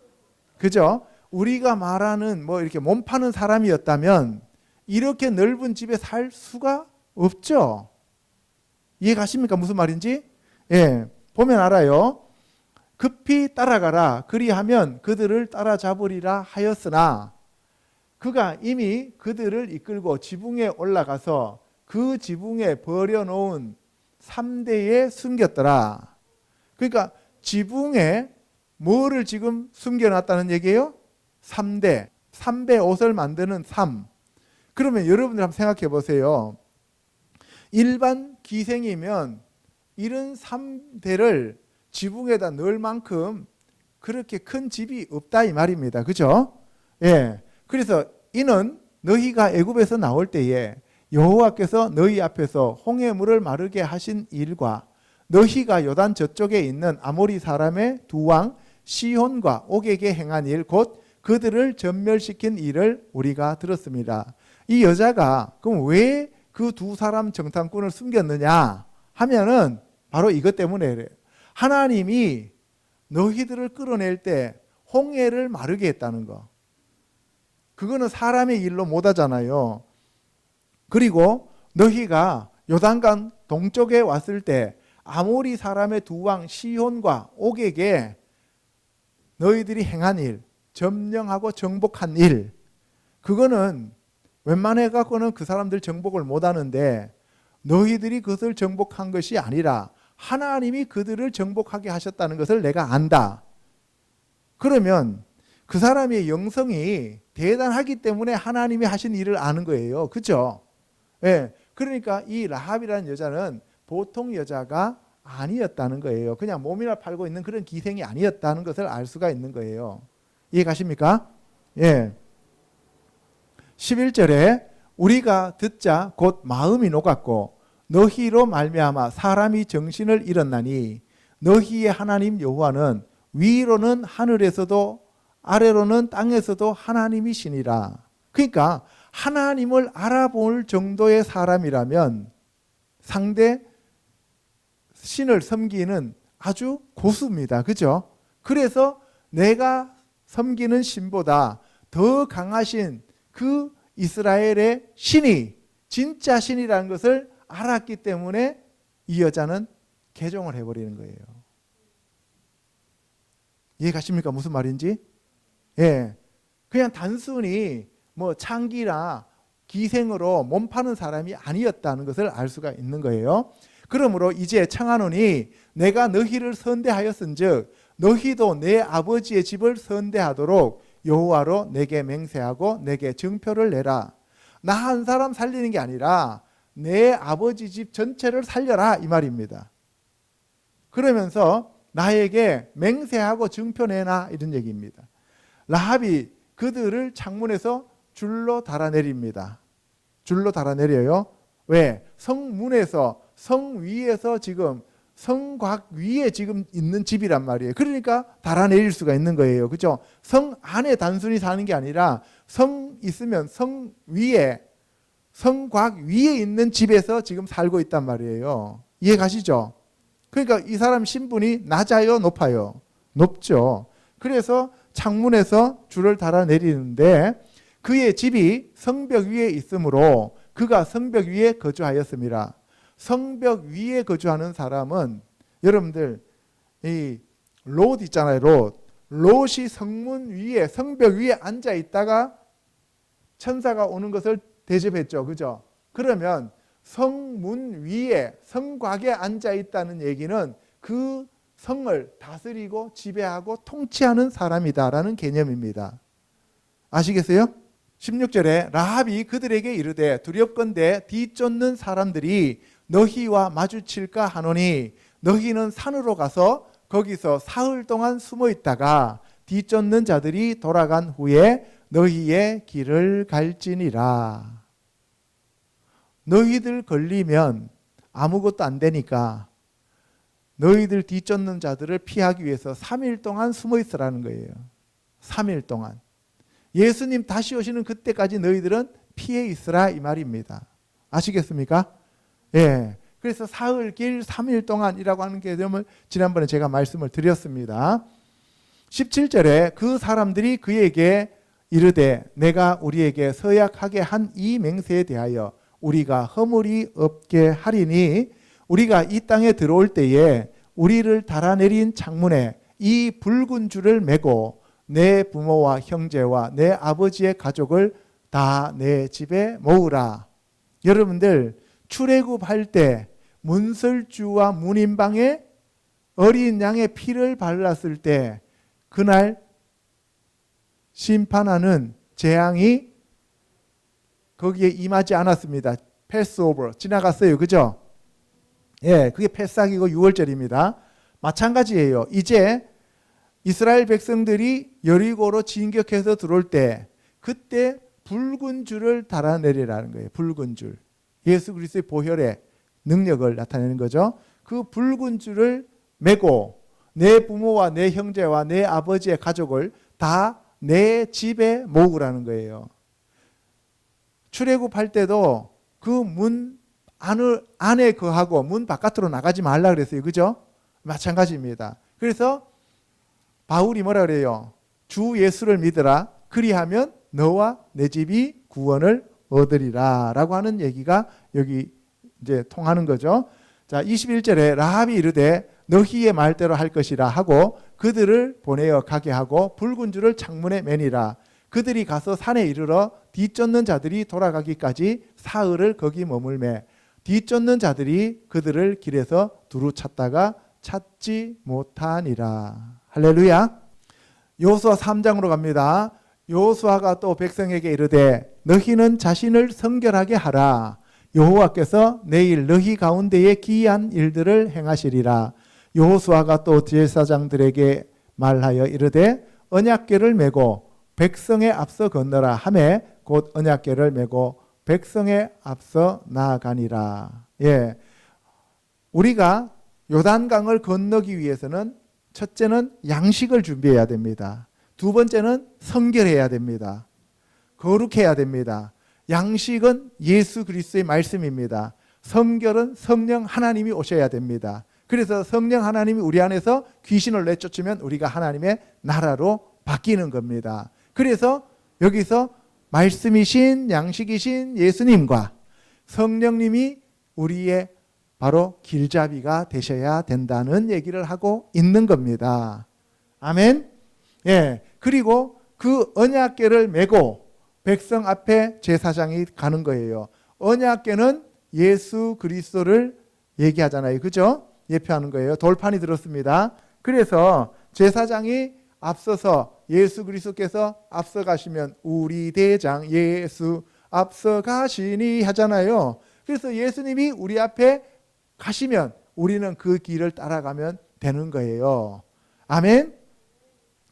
그죠? 우리가 말하는 뭐 이렇게 몸 파는 사람이었다면 이렇게 넓은 집에 살 수가 없죠. 이해 가십니까? 무슨 말인지? 예. 보면 알아요. 급히 따라가라. 그리하면 그들을 따라잡으리라 하였으나 그가 이미 그들을 이끌고 지붕에 올라가서 그 지붕에 버려놓은 3대에 숨겼더라. 그러니까 지붕에 뭐를 지금 숨겨놨다는 얘기예요? 3대. 3배 옷을 만드는 3. 그러면 여러분들 한번 생각해 보세요. 일반 기생이면 이런 3대를 지붕에다 넣을 만큼 그렇게 큰 집이 없다 이 말입니다. 그죠? 예. 그래서 이는 너희가 애굽에서 나올 때에 여호와께서 너희 앞에서 홍해 물을 마르게 하신 일과 너희가 요단 저쪽에 있는 아모리 사람의 두 왕 시혼과 옥에게 행한 일 곧 그들을 전멸시킨 일을 우리가 들었습니다. 이 여자가 그럼 왜 그 두 사람 정탐꾼을 숨겼느냐 하면은 바로 이것 때문에 그래요. 하나님이 너희들을 끌어낼 때 홍해를 마르게 했다는 거. 그거는 사람의 일로 못하잖아요. 그리고 너희가 요단강 동쪽에 왔을 때 아모리 사람의 두 왕 시혼과 옥에게 너희들이 행한 일, 점령하고 정복한 일, 그거는 웬만해 갖고는 그 사람들 정복을 못하는데 너희들이 그것을 정복한 것이 아니라 하나님이 그들을 정복하게 하셨다는 것을 내가 안다. 그러면 그 사람의 영성이 대단하기 때문에 하나님이 하신 일을 아는 거예요. 그렇죠? 예. 그러니까 이 라합이라는 여자는 보통 여자가 아니었다는 거예요. 그냥 몸이나 팔고 있는 그런 기생이 아니었다는 것을 알 수가 있는 거예요. 이해 가십니까? 예. 11절에 우리가 듣자 곧 마음이 녹았고 너희로 말미암아 사람이 정신을 잃었나니 너희의 하나님 여호와는 위로는 하늘에서도 아래로는 땅에서도 하나님이시니라. 그러니까 하나님을 알아볼 정도의 사람이라면 상대 신을 섬기는 아주 고수입니다. 그죠? 그래서 내가 섬기는 신보다 더 강하신 그 이스라엘의 신이 진짜 신이라는 것을 알았기 때문에 이 여자는 개종을 해버리는 거예요. 이해 가십니까? 무슨 말인지? 예. 그냥 단순히 뭐 창기나 기생으로 몸 파는 사람이 아니었다는 것을 알 수가 있는 거예요. 그러므로 이제 청하노니 내가 너희를 선대하였은즉 너희도 내 아버지의 집을 선대하도록 여호와로 내게 맹세하고 내게 증표를 내라. 나 한 사람 살리는 게 아니라 내 아버지 집 전체를 살려라 이 말입니다. 그러면서 나에게 맹세하고 증표 내놔 이런 얘기입니다. 라합이 그들을 창문에서 줄로 달아내립니다. 줄로 달아내려요. 왜? 성문에서 성 위에서 지금 성곽 위에 지금 있는 집이란 말이에요. 그러니까 달아내릴 수가 있는 거예요. 그죠? 성 안에 단순히 사는 게 아니라 성 있으면 성 위에 성곽 위에 있는 집에서 지금 살고 있단 말이에요. 이해 가시죠? 그러니까 이 사람 신분이 낮아요, 높아요? 높죠. 그래서 창문에서 줄을 달아내리는데 그의 집이 성벽 위에 있으므로 그가 성벽 위에 거주하였습니다. 성벽 위에 거주하는 사람은 여러분들 이 롯 있잖아요. 롯이 성문 위에 성벽 위에 앉아 있다가 천사가 오는 것을 대접했죠. 그죠? 그러면 성문 위에 성곽에 앉아 있다는 얘기는 그 성을 다스리고 지배하고 통치하는 사람이다라는 개념입니다. 아시겠어요? 16절에 라합이 그들에게 이르되 두렵건대 뒤쫓는 사람들이 너희와 마주칠까 하노니 너희는 산으로 가서 거기서 사흘 동안 숨어 있다가 뒤쫓는 자들이 돌아간 후에 너희의 길을 갈지니라. 너희들 걸리면 아무것도 안 되니까 너희들 뒤쫓는 자들을 피하기 위해서 3일 동안 숨어 있으라는 거예요. 3일 동안. 예수님 다시 오시는 그때까지 너희들은 피해 있으라 이 말입니다. 아시겠습니까? 예. 그래서 사흘 길 3일 동안이라고 하는 개념을 지난번에 제가 말씀을 드렸습니다. 17절에 그 사람들이 그에게 이르되 내가 우리에게 서약하게 한 이 맹세에 대하여 우리가 허물이 없게 하리니 우리가 이 땅에 들어올 때에 우리를 달아내린 창문에 이 붉은 줄을 매고 내 부모와 형제와 내 아버지의 가족을 다 내 집에 모으라. 여러분들 출애굽할 때 문설주와 문인방에 어린 양의 피를 발랐을 때 그날 심판하는 재앙이 거기에 임하지 않았습니다. 패스오버 지나갔어요. 그죠? 예, 그게 패삭이고 6월절입니다. 마찬가지예요. 이제 이스라엘 백성들이 여리고로 진격해서 들어올 때 그때 붉은 줄을 달아내리라는 거예요. 붉은 줄. 예수 그리스도의 보혈의 능력을 나타내는 거죠. 그 붉은 줄을 메고 내 부모와 내 형제와 내 아버지의 가족을 다 내 집에 모으라는 거예요. 출애굽할 때도 그 문 안에 거하고 문 바깥으로 나가지 말라 그랬어요. 그죠? 마찬가지입니다. 그래서 바울이 뭐라 그래요? 주 예수를 믿으라. 그리하면 너와 내 집이 구원을 얻으리라 라고 하는 얘기가 여기 이제 통하는 거죠. 자, 21절에 라합이 이르되 너희의 말대로 할 것이라 하고 그들을 보내어 가게 하고 붉은 줄을 창문에 매니라. 그들이 가서 산에 이르러 뒤쫓는 자들이 돌아가기까지 사흘을 거기 머물매 뒤쫓는 자들이 그들을 길에서 두루 찾다가 찾지 못하니라. 할렐루야. 여호수아 3장으로 갑니다. 여호수아가 또 백성에게 이르되 너희는 자신을 성결하게 하라. 여호와께서 내일 너희 가운데에 기이한 일들을 행하시리라. 여호수아가 또 제사장들에게 말하여 이르되 언약궤를 메고 백성에 앞서 건너라 하매 곧 언약궤를 메고 백성에 앞서 나아가니라. 예, 우리가 요단강을 건너기 위해서는 첫째는 양식을 준비해야 됩니다. 두 번째는 성결해야 됩니다. 거룩해야 됩니다. 양식은 예수 그리스도의 말씀입니다. 성결은 성령 하나님이 오셔야 됩니다. 그래서 성령 하나님이 우리 안에서 귀신을 내쫓으면 우리가 하나님의 나라로 바뀌는 겁니다. 그래서 여기서 말씀이신 양식이신 예수님과 성령님이 우리의 바로 길잡이가 되셔야 된다는 얘기를 하고 있는 겁니다. 아멘. 예. 그리고 그 언약궤를 메고 백성 앞에 제사장이 가는 거예요. 언약궤는 예수 그리스도를 얘기하잖아요. 그죠? 예표하는 거예요. 돌판이 들었습니다. 그래서 제사장이 앞서서 예수 그리스도께서 앞서가시면 우리 대장 예수 앞서가시니 하잖아요. 그래서 예수님이 우리 앞에 가시면 우리는 그 길을 따라가면 되는 거예요. 아멘.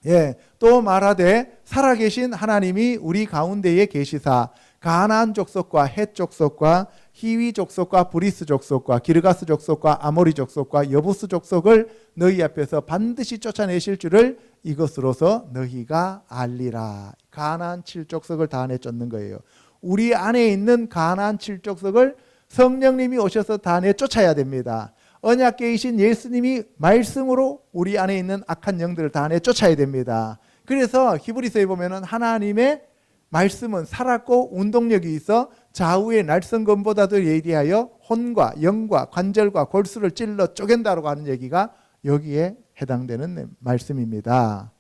예, 또 말하되 살아계신 하나님이 우리 가운데에 계시사 가나안 족속과 헷 족속과 히위 족속과 브리스 족속과 기르가스 족속과 아모리 족속과 여부스 족속을 너희 앞에서 반드시 쫓아내실 줄을 이것으로서 너희가 알리라. 가나안 7족속을 다 내쫓는 거예요. 우리 안에 있는 가나안 7족속을 성령님이 오셔서 다 내쫓아야 됩니다. 언약계이신 예수님이 말씀으로 우리 안에 있는 악한 영들을 다 내쫓아야 됩니다. 그래서 히브리서에 보면은 하나님의 말씀은 살았고 운동력이 있어 좌우의 날성검보다도 예리하여 혼과 영과 관절과 골수를 찔러 쪼갠다라고 하는 얘기가 여기에 해당되는 말씀입니다.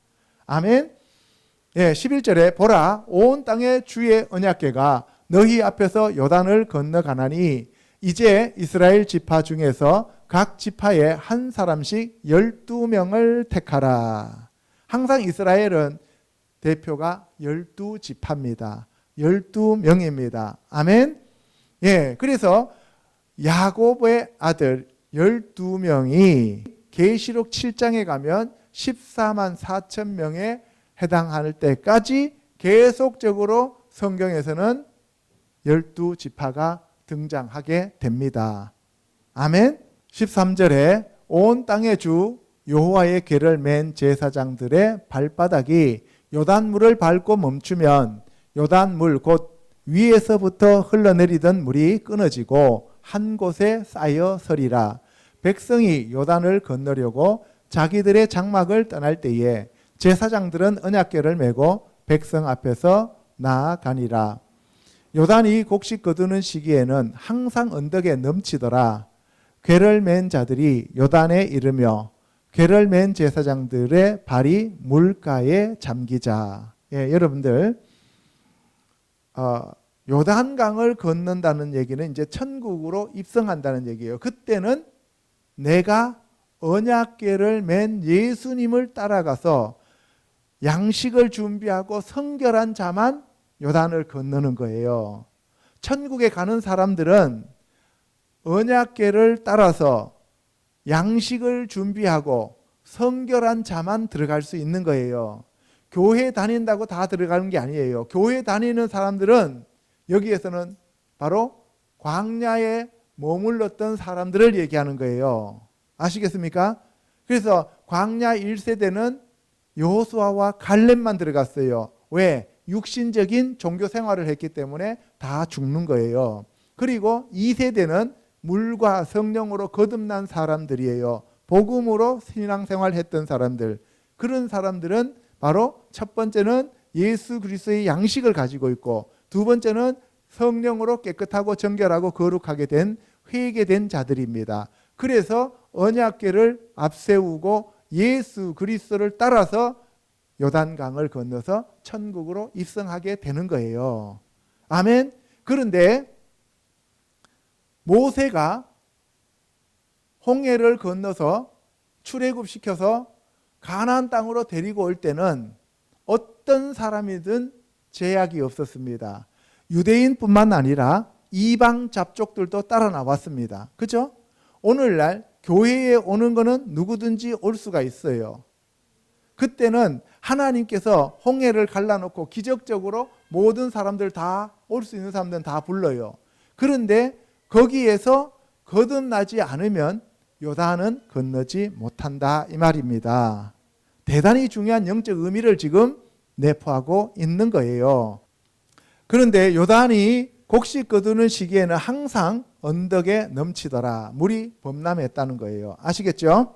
아멘. 예, 11절에 보라 온 땅의 주의 언약궤가 너희 앞에서 요단을 건너가나니 이제 이스라엘 지파 중에서 각 지파에 한 사람씩 12명을 택하라. 항상 이스라엘은 대표가 12지파입니다. 12명입니다. 아멘. 예, 그래서 야곱의 아들 12명이 계시록 7장에 가면 14만 4천 명에 해당할 때까지 계속적으로 성경에서는 12지파가 등장하게 됩니다. 아멘. 13절에 온 땅의 주 여호와의 궤를 맨 제사장들의 발바닥이 요단물을 밟고 멈추면 요단물 곧 위에서부터 흘러내리던 물이 끊어지고 한 곳에 쌓여 서리라. 백성이 요단을 건너려고 자기들의 장막을 떠날 때에 제사장들은 언약궤를 메고 백성 앞에서 나아가니라. 요단이 곡식 거두는 시기에는 항상 언덕에 넘치더라. 궤를 맨 자들이 요단에 이르며 궤를 맨 제사장들의 발이 물가에 잠기자. 예, 여러분들 요단강을 건넌다는 얘기는 이제 천국으로 입성한다는 얘기예요. 그때는 내가 언약궤를 맨 예수님을 따라가서 양식을 준비하고 성결한 자만 요단을 건너는 거예요. 천국에 가는 사람들은 언약궤를 따라서 양식을 준비하고 성결한 자만 들어갈 수 있는 거예요. 교회 다닌다고 다 들어가는 게 아니에요. 교회 다니는 사람들은 여기에서는 바로 광야에 머물렀던 사람들을 얘기하는 거예요. 아시겠습니까? 그래서 광야 1세대는 여호수아와 갈렙만 들어갔어요. 왜? 육신적인 종교 생활을 했기 때문에 다 죽는 거예요. 그리고 2세대는 물과 성령으로 거듭난 사람들이에요. 복음으로 신앙생활 했던 사람들. 그런 사람들은 바로 첫 번째는 예수 그리스도의 양식을 가지고 있고 두 번째는 성령으로 깨끗하고 정결하고 거룩하게 된 회개된 자들입니다. 그래서 언약궤를 앞세우고 예수 그리스도를 따라서 요단강을 건너서 천국으로 입성하게 되는 거예요. 아멘. 그런데 모세가 홍해를 건너서 출애굽시켜서 가나안 땅으로 데리고 올 때는 어떤 사람이든 제약이 없었습니다. 유대인뿐만 아니라 이방 잡족들도 따라 나왔습니다. 그죠? 오늘날 교회에 오는 거는 누구든지 올 수가 있어요. 그때는 하나님께서 홍해를 갈라놓고 기적적으로 모든 사람들 다 올 수 있는 사람들은 다 불러요. 그런데 거기에서 거듭나지 않으면 요단은 건너지 못한다 이 말입니다. 대단히 중요한 영적 의미를 지금 내포하고 있는 거예요. 그런데 요단이 곡식 거두는 시기에는 항상 언덕에 넘치더라. 물이 범람했다는 거예요. 아시겠죠?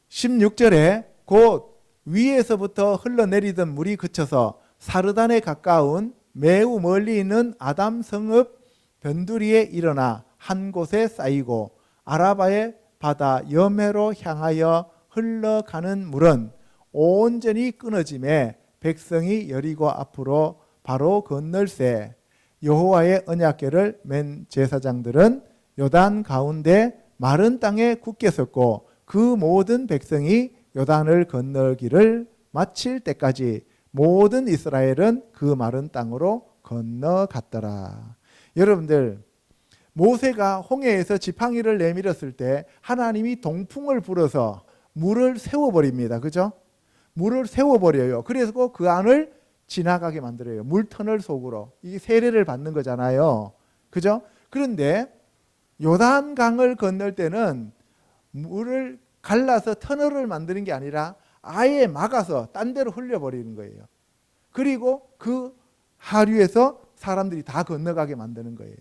16절에 곧 위에서부터 흘러내리던 물이 그쳐서 사르단에 가까운 매우 멀리 있는 아담 성읍 변두리에 일어나 한 곳에 쌓이고 아라바의 바다 여매로 향하여 흘러가는 물은 온전히 끊어짐에 백성이 여리고 앞으로 바로 건널새 여호와의 언약궤를 맨 제사장들은 요단 가운데 마른 땅에 굳게 섰고 그 모든 백성이 요단을 건너기를 마칠 때까지 모든 이스라엘은 그 마른 땅으로 건너갔더라. 여러분들, 모세가 홍해에서 지팡이를 내밀었을 때 하나님이 동풍을 불어서 물을 세워버립니다. 그죠? 물을 세워버려요. 그래서 그 안을 지나가게 만들어요. 물터널 속으로. 이게 세례를 받는 거잖아요. 그죠? 그런데 요단강을 건널 때는 물을 갈라서 터널을 만드는 게 아니라 아예 막아서 딴 데로 흘려버리는 거예요. 그리고 그 하류에서 사람들이 다 건너가게 만드는 거예요.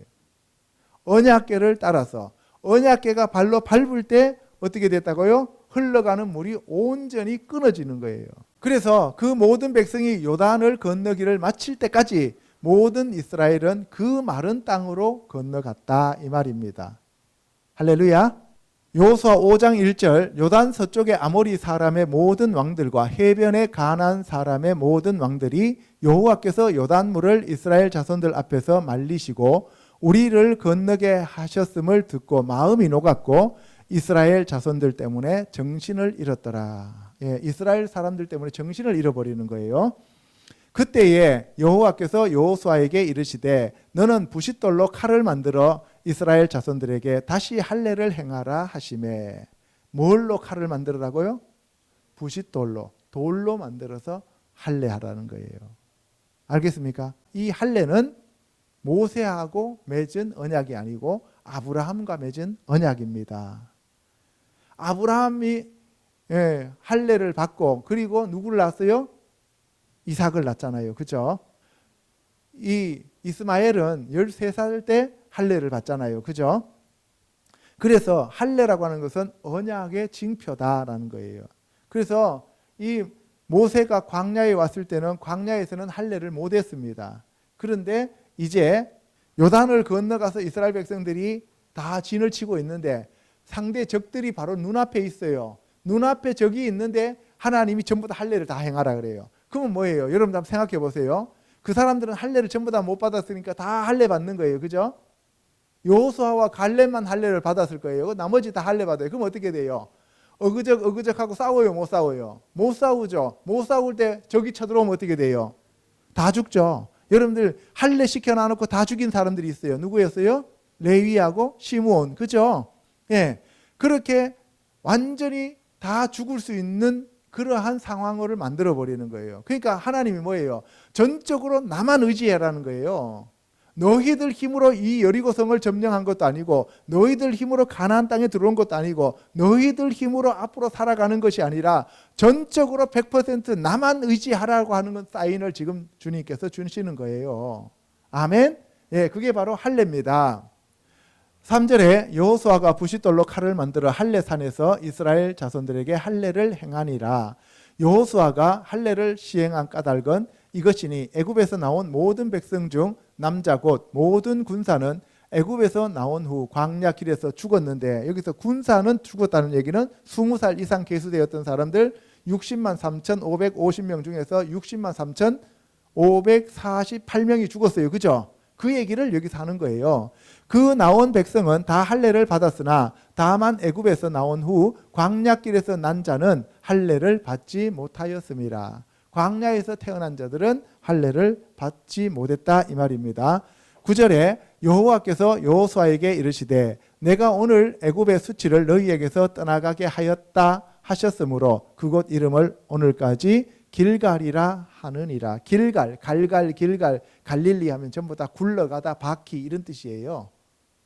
언약궤를 따라서 언약궤가 발로 밟을 때 어떻게 됐다고요? 흘러가는 물이 온전히 끊어지는 거예요. 그래서 그 모든 백성이 요단을 건너기를 마칠 때까지 모든 이스라엘은 그 마른 땅으로 건너갔다 이 말입니다. 할렐루야. 여호수아 5장 1절 요단 서쪽의 아모리 사람의 모든 왕들과 해변의 가나안 사람의 모든 왕들이 여호와께서 요단물을 이스라엘 자손들 앞에서 말리시고 우리를 건너게 하셨음을 듣고 마음이 녹았고 이스라엘 자손들 때문에 정신을 잃었더라. 예, 이스라엘 사람들 때문에 정신을 잃어버리는 거예요. 그때에 여호와께서 여호수아에게 이르시되 너는 부싯돌로 칼을 만들어 이스라엘 자손들에게 다시 할례를 행하라 하시매. 뭘로 칼을 만들으라고요? 부싯돌로, 돌로 만들어서 할례하라는 거예요. 알겠습니까? 이 할례는 모세하고 맺은 언약이 아니고 아브라함과 맺은 언약입니다. 아브라함이 할례를 받고 그리고 누구를 낳았어요? 이삭을 낳잖아요. 그죠? 이 이스마엘은 13살 때 할례를 받잖아요. 그죠? 그래서 할례라고 하는 것은 언약의 징표다라는 거예요. 그래서 이 모세가 광야에 왔을 때는 광야에서는 할례를 못 했습니다. 그런데 이제 요단을 건너가서 이스라엘 백성들이 다 진을 치고 있는데 상대 적들이 바로 눈앞에 있어요. 눈앞에 적이 있는데 하나님이 전부 다 할례를 다 행하라 그래요. 그러면 뭐예요? 여러분 한번 생각해 보세요. 그 사람들은 할례를 전부 다 못 받았으니까 다 할례 받는 거예요. 그죠? 여호수아와 갈렙만 할례를 받았을 거예요. 나머지 다 할례 받아요. 그럼 어떻게 돼요? 어그적하고 싸워요? 못 싸워요? 못 싸우죠. 못 싸울 때 적이 쳐들어오면 어떻게 돼요? 다 죽죠. 여러분들 할례 시켜놔놓고 다 죽인 사람들이 있어요. 누구였어요? 레위하고 시므온. 그죠? 예, 그렇게 완전히 다 죽을 수 있는 그러한 상황을 만들어 버리는 거예요. 그러니까 하나님이 뭐예요? 전적으로 나만 의지해라는 거예요. 너희들 힘으로 이 여리고성을 점령한 것도 아니고 너희들 힘으로 가나안 땅에 들어온 것도 아니고 너희들 힘으로 앞으로 살아가는 것이 아니라 전적으로 100% 나만 의지하라고 하는 건 사인을 지금 주님께서 주시는 거예요. 아멘. 예, 그게 바로 할례입니다. 3절에 여호수아가 부싯돌로 칼을 만들어 할례산에서 이스라엘 자손들에게 할례를 행하니라. 여호수아가 할례를 시행한 까닭은 이것이니 애굽에서 나온 모든 백성 중 남자 곧 모든 군사는 애굽에서 나온 후 광야 길에서 죽었는데, 여기서 군사는 죽었다는 얘기는 20살 이상 계수되었던 사람들 60만 3,550명 중에서 60만 3,548명이 죽었어요. 그죠? 그 얘기를 여기서 하는 거예요. 그 나온 백성은 다 할례를 받았으나 다만 애굽에서 나온 후 광야길에서 난 자는 할례를 받지 못하였음이라. 광야에서 태어난 자들은 할례를 받지 못했다 이 말입니다. 9절에 여호와께서 여호수아에게 이르시되 내가 오늘 애굽의 수치를 너희에게서 떠나가게 하였다 하셨으므로 그곳 이름을 오늘까지 길갈이라 하느니라. 길갈, 갈갈, 길갈, 갈릴리 하면 전부 다 굴러가다, 바퀴 이런 뜻이에요.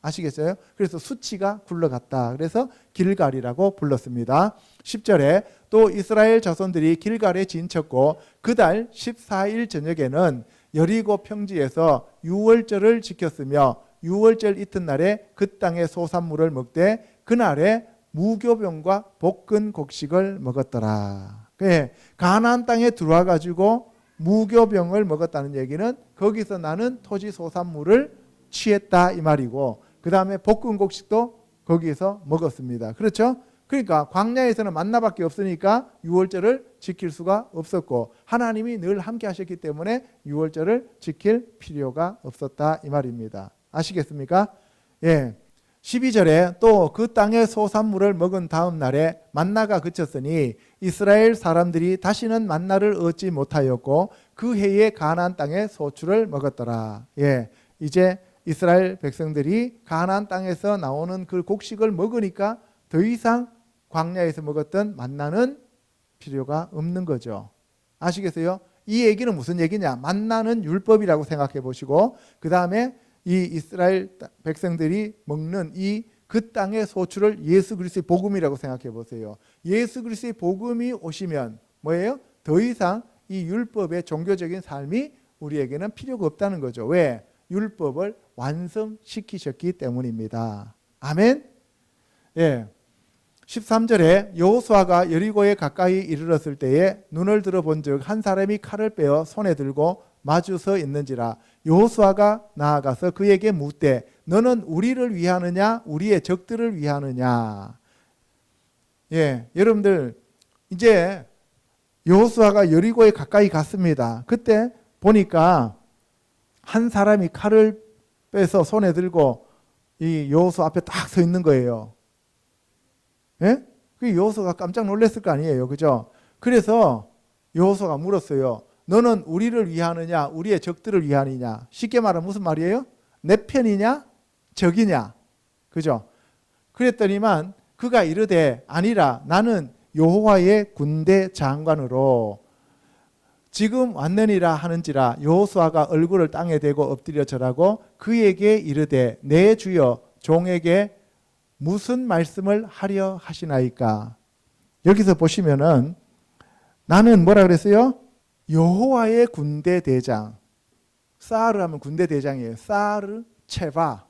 아시겠어요? 그래서 수치가 굴러갔다. 그래서 길갈이라고 불렀습니다. 10절에 또 이스라엘 자손들이 길갈에 진쳤고 그달 14일 저녁에는 여리고 평지에서 유월절을 지켰으며 유월절 이튿날에 그 땅의 소산물을 먹되 그날에 무교병과 볶은 곡식을 먹었더라. 가나안 땅에 들어와 가지고 무교병을 먹었다는 얘기는 거기서 나는 토지 소산물을 취했다 이 말이고, 그 다음에 볶은 곡식도 거기에서 먹었습니다. 그렇죠? 그러니까 광야에서는 만나밖에 없으니까 유월절을 지킬 수가 없었고 하나님이 늘 함께 하셨기 때문에 유월절을 지킬 필요가 없었다 이 말입니다. 아시겠습니까? 예. 12절에 또 그 땅의 소산물을 먹은 다음 날에 만나가 그쳤으니 이스라엘 사람들이 다시는 만나를 얻지 못하였고 그 해에 가나안 땅의 소출을 먹었더라. 예, 이제 이스라엘 백성들이 가나안 땅에서 나오는 그 곡식을 먹으니까 더 이상 광야에서 먹었던 만나는 필요가 없는 거죠. 아시겠어요? 이 얘기는 무슨 얘기냐? 만나는 율법이라고 생각해 보시고 그 다음에 이 이스라엘 백성들이 먹는 이 그 땅의 소출을 예수 그리스도의 복음이라고 생각해 보세요. 예수 그리스도의 복음이 오시면 뭐예요? 더 이상 이 율법의 종교적인 삶이 우리에게는 필요가 없다는 거죠. 왜? 율법을 완성시키셨기 때문입니다. 아멘. 예. 13절에 여호수아가 여리고에 가까이 이르렀을 때에 눈을 들어본즉 한 사람이 칼을 빼어 손에 들고 마주 서 있는지라. 여호수아가 나아가서 그에게 묻되 너는 우리를 위하느냐 우리의 적들을 위하느냐. 예, 여러분들 이제 여호수아가 여리고에 가까이 갔습니다. 그때 보니까 한 사람이 칼을 빼서 손에 들고 이 여호수아 앞에 딱 서 있는 거예요. 예? 그 여호수아가 깜짝 놀랐을 거 아니에요. 그죠? 그래서 여호수아가 물었어요. 너는 우리를 위하느냐 우리의 적들을 위하느냐. 쉽게 말하면 무슨 말이에요? 내 편이냐 적이냐. 그죠? 그랬더니만 그가 이르되 아니라 나는 여호와의 군대 장관으로 지금 왔느니라 하는지라. 여호수아가 얼굴을 땅에 대고 엎드려 절하고 그에게 이르되 내 주여 종에게 무슨 말씀을 하려 하시나이까. 여기서 보시면은 나는 뭐라 그랬어요? 여호와의 군대 대장. 사르 하면 군대 대장이에요. 사르 체바.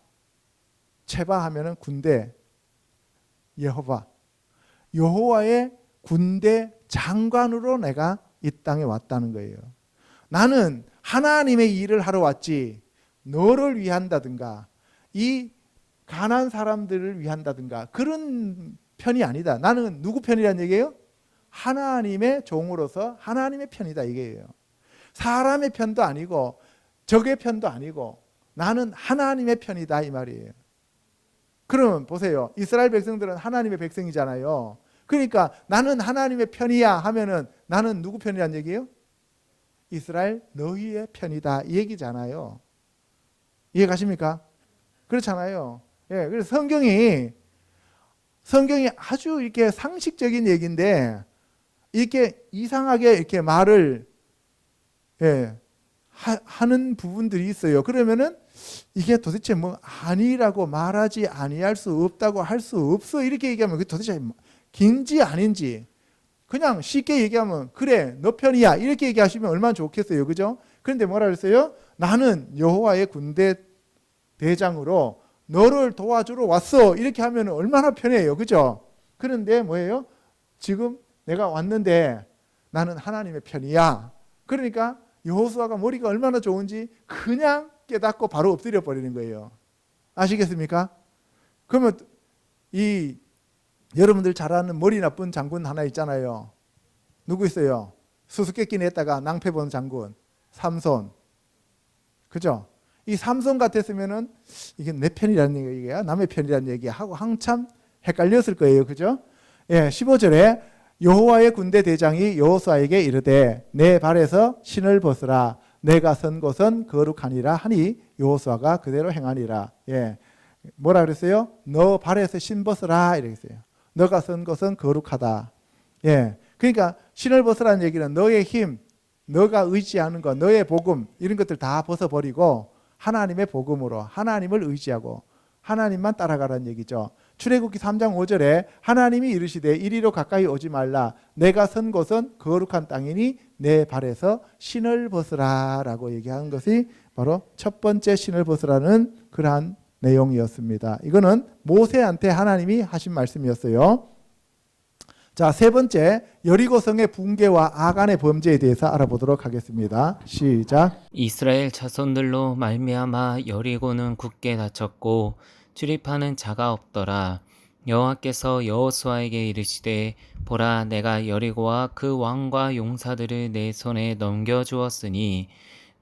체바 하면은 군대. 여호와. 여호와의 군대 장관으로 내가 이 땅에 왔다는 거예요. 나는 하나님의 일을 하러 왔지 너를 위한다든가 이 가난한 사람들을 위한다든가 그런 편이 아니다. 나는 누구 편이라는 얘기예요? 하나님의 종으로서 하나님의 편이다 이게요. 사람의 편도 아니고 적의 편도 아니고 나는 하나님의 편이다 이 말이에요. 그러면 보세요. 이스라엘 백성들은 하나님의 백성이잖아요. 그러니까 나는 하나님의 편이야 하면은 나는 누구 편이란 얘기예요? 이스라엘 너희의 편이다 이 얘기잖아요. 이해 가십니까? 그렇잖아요. 예, 그래서 성경이 아주 이렇게 상식적인 얘기인데 이렇게 이상하게 이렇게 말을 하는 부분들이 있어요. 그러면은 이게 도대체 뭐 아니라고 말하지 아니할 수 없다고 할 수 없어 이렇게 얘기하면 그게 도대체 긴지 아닌지 그냥 쉽게 얘기하면 그래 너 편이야 이렇게 얘기하시면 얼마나 좋겠어요. 그죠? 그런데 뭐라 그랬어요? 나는 여호와의 군대 대장으로 너를 도와주러 왔어 이렇게 하면 얼마나 편해요. 그죠? 그런데 뭐예요? 지금 내가 왔는데 나는 하나님의 편이야. 그러니까 여호수아가 머리가 얼마나 좋은지 그냥 깨닫고 바로 엎드려 버리는 거예요. 아시겠습니까? 그러면 이 여러분들 잘 아는 머리 나쁜 장군 하나 있잖아요. 누구 있어요? 수수께끼 냈다가 낭패 본 장군 삼손. 그죠? 이 삼손 같았으면은 이게 내 편이라는 얘기야 남의 편이라는 얘기야 하고 한참 헷갈렸을 거예요. 그죠? 예, 15절에 여호와의 군대 대장이 여호수아에게 이르되 내 발에서 신을 벗으라 내가 선 곳은 거룩하니라 하니 여호수아가 그대로 행하니라. 예, 뭐라 그랬어요? 너 발에서 신 벗으라 이렇게 했어요. 너가 선 곳은 거룩하다. 예, 그러니까 신을 벗으라는 얘기는 너의 힘, 너가 의지하는 것, 너의 복음 이런 것들 다 벗어버리고 하나님의 복음으로 하나님을 의지하고 하나님만 따라가라는 얘기죠. 출애굽기 3장 5절에 하나님이 이르시되 이리로 가까이 오지 말라 내가 선 곳은 거룩한 땅이니 내 발에서 신을 벗으라 라고 얘기한 것이 바로 첫 번째 신을 벗으라는 그러한 내용이었습니다. 이거는 모세한테 하나님이 하신 말씀이었어요. 자, 세 번째 여리고성의 붕괴와 아간의 범죄에 대해서 알아보도록 하겠습니다. 시작. 이스라엘 자손들로 말미암아 여리고는 굳게 닫혔고 출입하는 자가 없더라. 여호와께서 여호수아에게 이르시되 보라 내가 여리고와 그 왕과 용사들을 내 손에 넘겨주었으니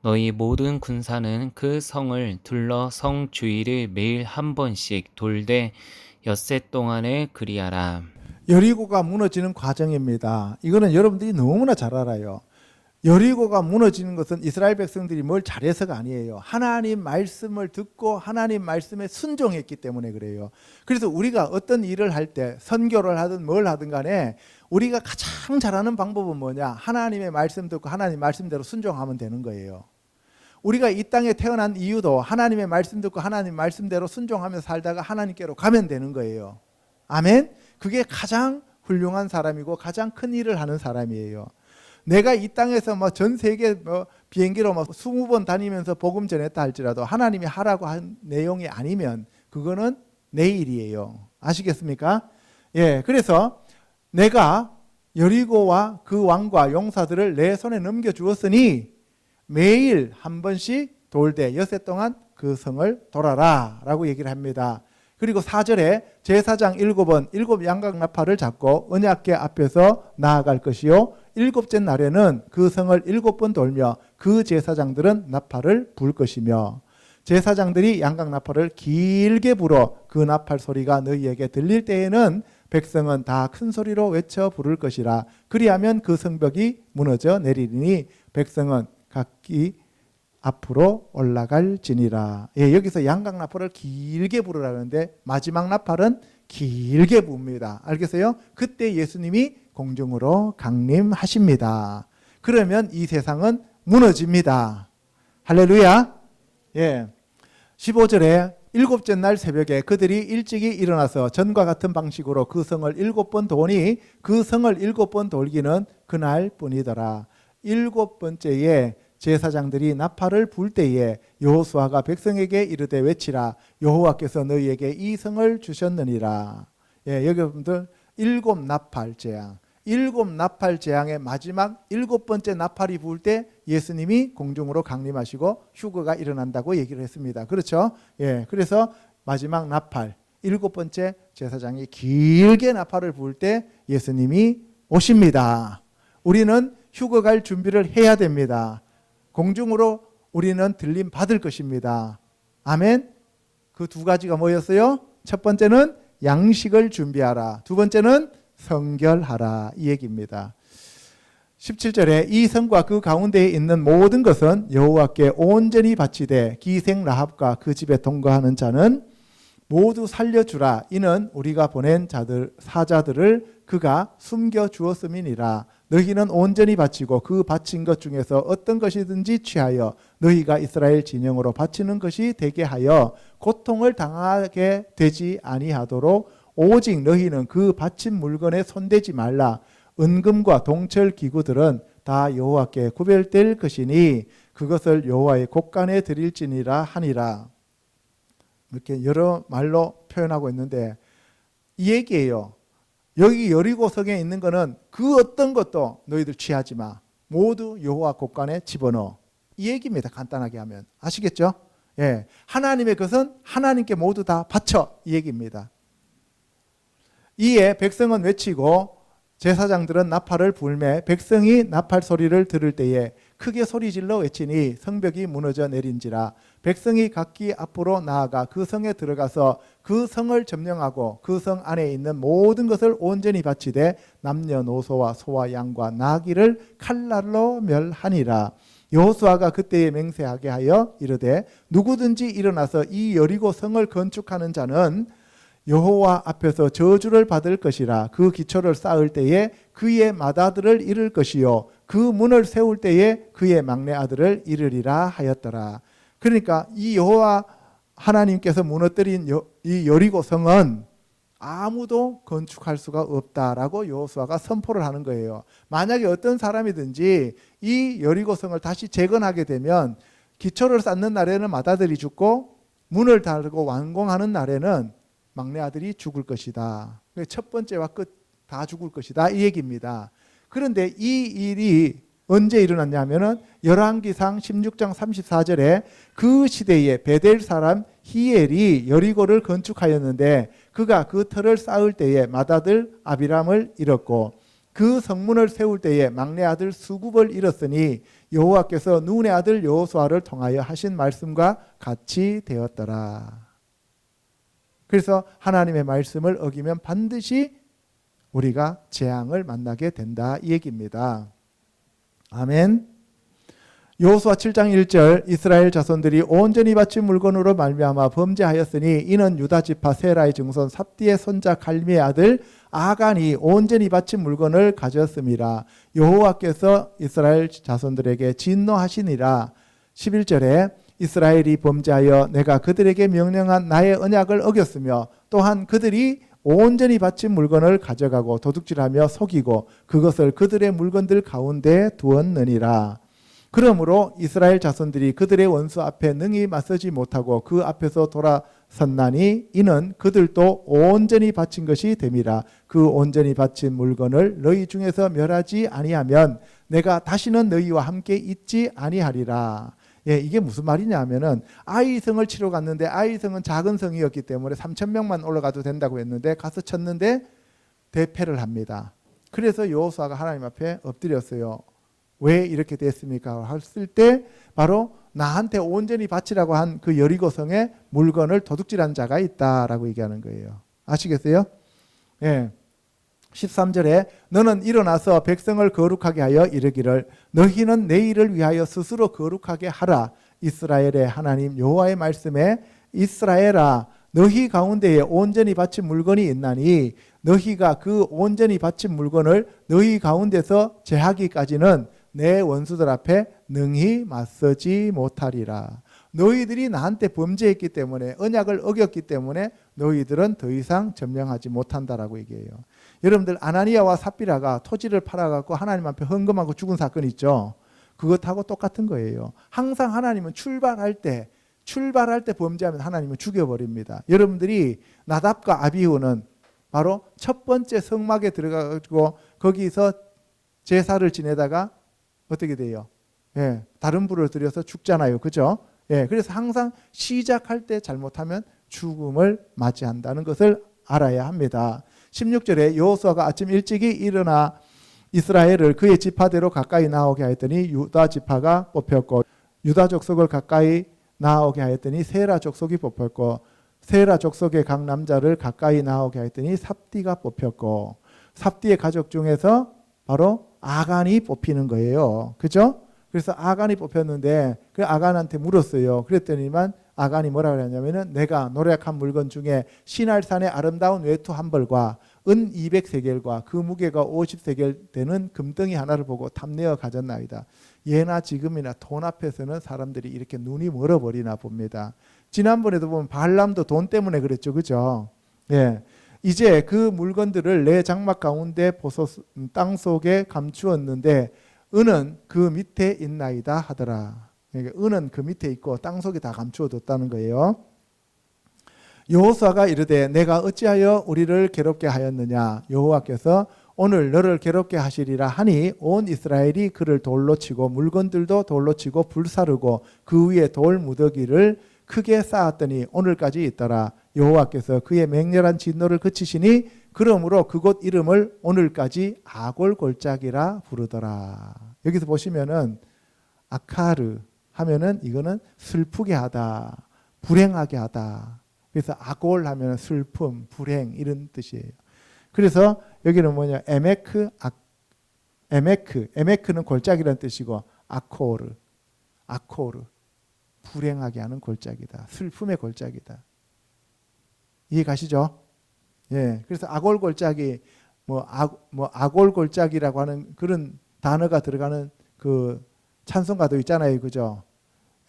너희 모든 군사는 그 성을 둘러 성 주위를 매일 한 번씩 돌되 엿새 동안을 그리하라. 여리고가 무너지는 과정입니다. 이거는 여러분들이 너무나 잘 알아요. 여리고가 무너지는 것은 이스라엘 백성들이 뭘 잘해서가 아니에요. 하나님 말씀을 듣고 하나님 말씀에 순종했기 때문에 그래요. 그래서 우리가 어떤 일을 할 때 선교를 하든 뭘 하든 간에 우리가 가장 잘하는 방법은 뭐냐? 하나님의 말씀 듣고 하나님 말씀대로 순종하면 되는 거예요. 우리가 이 땅에 태어난 이유도 하나님의 말씀 듣고 하나님 말씀대로 순종하며 살다가 하나님께로 가면 되는 거예요. 아멘? 그게 가장 훌륭한 사람이고 가장 큰 일을 하는 사람이에요. 내가 이 땅에서 뭐 전 세계 비행기로 20번 다니면서 복음 전했다 할지라도 하나님이 하라고 한 내용이 아니면 그거는 내 일이에요. 아시겠습니까? 예, 그래서 내가 여리고와 그 왕과 용사들을 내 손에 넘겨 주었으니 매일 한 번씩 돌되 엿새 동안 그 성을 돌아라 라고 얘기를 합니다. 그리고 4절에 제사장 7은 7 양각나팔을 잡고 언약궤 앞에서 나아갈 것이요 7째 날에는 그 성을 7번 돌며 그 제사장들은 나팔을 불 것이며 제사장들이 양각나팔을 길게 불어 그 나팔 소리가 너희에게 들릴 때에는 백성은 다 큰 소리로 외쳐 부를 것이라. 그리하면 그 성벽이 무너져 내리리니 백성은 각기 앞으로 올라갈지니라. 예, 여기서 양각나팔을 길게 부르라는데 마지막 나팔은 길게 붑니다. 알겠어요? 그때 예수님이 공중으로 강림하십니다. 그러면 이 세상은 무너집니다. 할렐루야. 예. 15절에 7째 날 새벽에 그들이 일찍이 일어나서 전과 같은 방식으로 그 성을 7번 도니 그 성을 7번 돌기는 그날 뿐이더라. 7번째에 제사장들이 나팔을 불 때에 여호수아가 백성에게 이르되 외치라. 여호와께서 너희에게 이 성을 주셨느니라. 예, 여러분들 7 나팔 재앙. 7 나팔 재앙의 마지막 7번째 나팔이 불 때 예수님이 공중으로 강림하시고 휴거가 일어난다고 얘기를 했습니다. 그렇죠? 예, 그래서 마지막 나팔 7번째 제사장이 길게 나팔을 불 때 예수님이 오십니다. 우리는 휴거 갈 준비를 해야 됩니다. 공중으로 우리는 들림 받을 것입니다. 아멘. 그 두 가지가 뭐였어요? 첫 번째는 양식을 준비하라. 두 번째는 성결하라. 이 얘기입니다. 17절에 이 성과 그 가운데에 있는 모든 것은 여호와께 온전히 바치되 기생 라합과 그 집에 동거하는 자는 모두 살려주라. 이는 우리가 보낸 자들 사자들을 그가 숨겨 주었음이니라. 너희는 온전히 바치고 그 바친 것 중에서 어떤 것이든지 취하여 너희가 이스라엘 진영으로 바치는 것이 되게 하여 고통을 당하게 되지 아니하도록 오직 너희는 그 바친 물건에 손대지 말라. 은금과 동철 기구들은 다 여호와께 구별될 것이니 그것을 여호와의 곳간에 드릴지니라 하니라. 이렇게 여러 말로 표현하고 있는데 이 얘기예요. 여기 여리고성에 있는 거는 그 어떤 것도 너희들 취하지 마. 모두 여호와 곳간에 집어넣어. 이 얘기입니다. 간단하게 하면. 아시겠죠? 예. 하나님의 것은 하나님께 모두 다 바쳐. 이 얘기입니다. 이에 백성은 외치고 제사장들은 나팔을 불매 백성이 나팔 소리를 들을 때에 크게 소리질러 외치니 성벽이 무너져 내린지라. 백성이 각기 앞으로 나아가 그 성에 들어가서 그 성을 점령하고 그 성 안에 있는 모든 것을 온전히 바치되 남녀노소와 소와 양과 나귀를 칼날로 멸하니라. 여호수아가 그때에 맹세하게 하여 이르되 누구든지 일어나서 이 여리고 성을 건축하는 자는 여호와 앞에서 저주를 받을 것이라. 그 기초를 쌓을 때에 그의 맏아들을 잃을 것이요 그 문을 세울 때에 그의 막내 아들을 잃으리라 하였더라. 그러니까 이 여호와 하나님께서 무너뜨린 이 여리고 성은 아무도 건축할 수가 없다라고 여호수아가 선포를 하는 거예요. 만약에 어떤 사람이든지 이 여리고 성을 다시 재건하게 되면 기초를 쌓는 날에는 맏아들이 죽고 문을 달고 완공하는 날에는 막내 아들이 죽을 것이다. 첫 번째와 끝 다 죽을 것이다. 이 얘기입니다. 그런데 이 일이 언제 일어났냐면은 열왕기상 16장 34절에 그 시대에 베델 사람 히엘이 여리고를 건축하였는데 그가 그 터를 쌓을 때에 맏아들 아비람을 잃었고 그 성문을 세울 때에 막내 아들 수굽을 잃었으니 여호와께서 눈의 아들 여호수아를 통하여 하신 말씀과 같이 되었더라. 그래서 하나님의 말씀을 어기면 반드시 우리가 재앙을 만나게 된다 이 얘기입니다. 아멘. 여호수아 7장 1절 이스라엘 자손들이 온전히 바친 물건으로 말미암아 범죄하였으니 이는 유다 지파 세라의 증손 삽디의 손자 갈미의 아들 아간이 온전히 바친 물건을 가졌습니다. 여호와께서 이스라엘 자손들에게 진노하시니라. 11절에 이스라엘이 범죄하여 내가 그들에게 명령한 나의 언약을 어겼으며 또한 그들이 온전히 바친 물건을 가져가고 도둑질하며 속이고 그것을 그들의 물건들 가운데 두었느니라. 그러므로 이스라엘 자손들이 그들의 원수 앞에 능히 맞서지 못하고 그 앞에서 돌아섰나니 이는 그들도 온전히 바친 것이 됨이라. 그 온전히 바친 물건을 너희 중에서 멸하지 아니하면 내가 다시는 너희와 함께 있지 아니하리라. 예, 이게 무슨 말이냐 하면은 아이성을 치러 갔는데 아이성은 작은 성이었기 때문에 3,000명만 올라가도 된다고 했는데 가서 쳤는데 대패를 합니다. 그래서 여호수아가 하나님 앞에 엎드렸어요. 왜 이렇게 됐습니까? 했을 때 바로 나한테 온전히 바치라고 한 그 여리고성에 물건을 도둑질한 자가 있다라고 얘기하는 거예요. 아시겠어요? 예. 13절에 너는 일어나서 백성을 거룩하게 하여 이르기를 너희는 내일을 위하여 스스로 거룩하게 하라. 이스라엘의 하나님 여호와의 말씀에 이스라엘아 너희 가운데에 온전히 바친 물건이 있나니 너희가 그 온전히 바친 물건을 너희 가운데서 제하기까지는 내 원수들 앞에 능히 맞서지 못하리라. 너희들이 나한테 범죄했기 때문에 언약을 어겼기 때문에 너희들은 더 이상 점령하지 못한다라고 얘기해요. 여러분들 아나니아와 삽비라가 토지를 팔아갖고 하나님 앞에 헌금하고 죽은 사건 있죠. 그것하고 똑같은 거예요. 항상 하나님은 출발할 때 범죄하면 하나님은 죽여버립니다. 여러분들이 나답과 아비후는 바로 첫 번째 성막에 들어가가지고 거기서 제사를 지내다가 어떻게 돼요? 예, 다른 불을 들여서 죽잖아요. 그죠? 예, 그래서 항상 시작할 때 잘못하면 죽음을 맞이한다는 것을 알아야 합니다. 16절에 여호수아가 아침 일찍이 일어나 이스라엘을 그의 지파대로 가까이 나오게 하였더니 유다 지파가 뽑혔고 유다 족속을 가까이 나오게 하였더니 세라 족속이 뽑혔고 세라 족속의 각 남자를 가까이 나오게 하였더니 삽디가 뽑혔고 삽디의 가족 중에서 바로 아간이 뽑히는 거예요. 그죠? 그래서 아간이 뽑혔는데 그 아간한테 물었어요. 그랬더니만 아간이 뭐라고 하냐면은 내가 노력한 물건 중에 시날산의 아름다운 외투 한 벌과 은 200세겔과 그 무게가 50세겔 되는 금덩이 하나를 보고 탐내어 가졌나이다. 예나 지금이나 돈 앞에서는 사람들이 이렇게 눈이 멀어버리나 봅니다. 지난번에도 보면 발람도 돈 때문에 그랬죠. 그죠? 예. 이제 그 물건들을 내 장막 가운데 땅 속에 감추었는데 은은 그 밑에 있나이다 하더라. 그러니까 은은 그 밑에 있고 땅 속에 다 감추어뒀다는 거예요. 여호수아가 이르되 내가 어찌하여 우리를 괴롭게 하였느냐. 여호와께서 오늘 너를 괴롭게 하시리라 하니 온 이스라엘이 그를 돌로 치고 물건들도 돌로 치고 불사르고 그 위에 돌 무더기를 크게 쌓았더니 오늘까지 있더라. 여호와께서 그의 맹렬한 진노를 그치시니 그러므로 그곳 이름을 오늘까지 아골골짜기라 부르더라. 여기서 보시면은 아카르 하면은 이거는 슬프게 하다, 불행하게 하다. 그래서 아골 하면은 슬픔, 불행 이런 뜻이에요. 그래서 여기는 뭐냐? 에메크는 골짜기라는 뜻이고 아코르 불행하게 하는 골짜기다. 슬픔의 골짜기다. 이해 가시죠? 예. 그래서 아골 골짜기 아골 골짜기라고 하는 그런 단어가 들어가는 그 찬송가도 있잖아요. 그죠?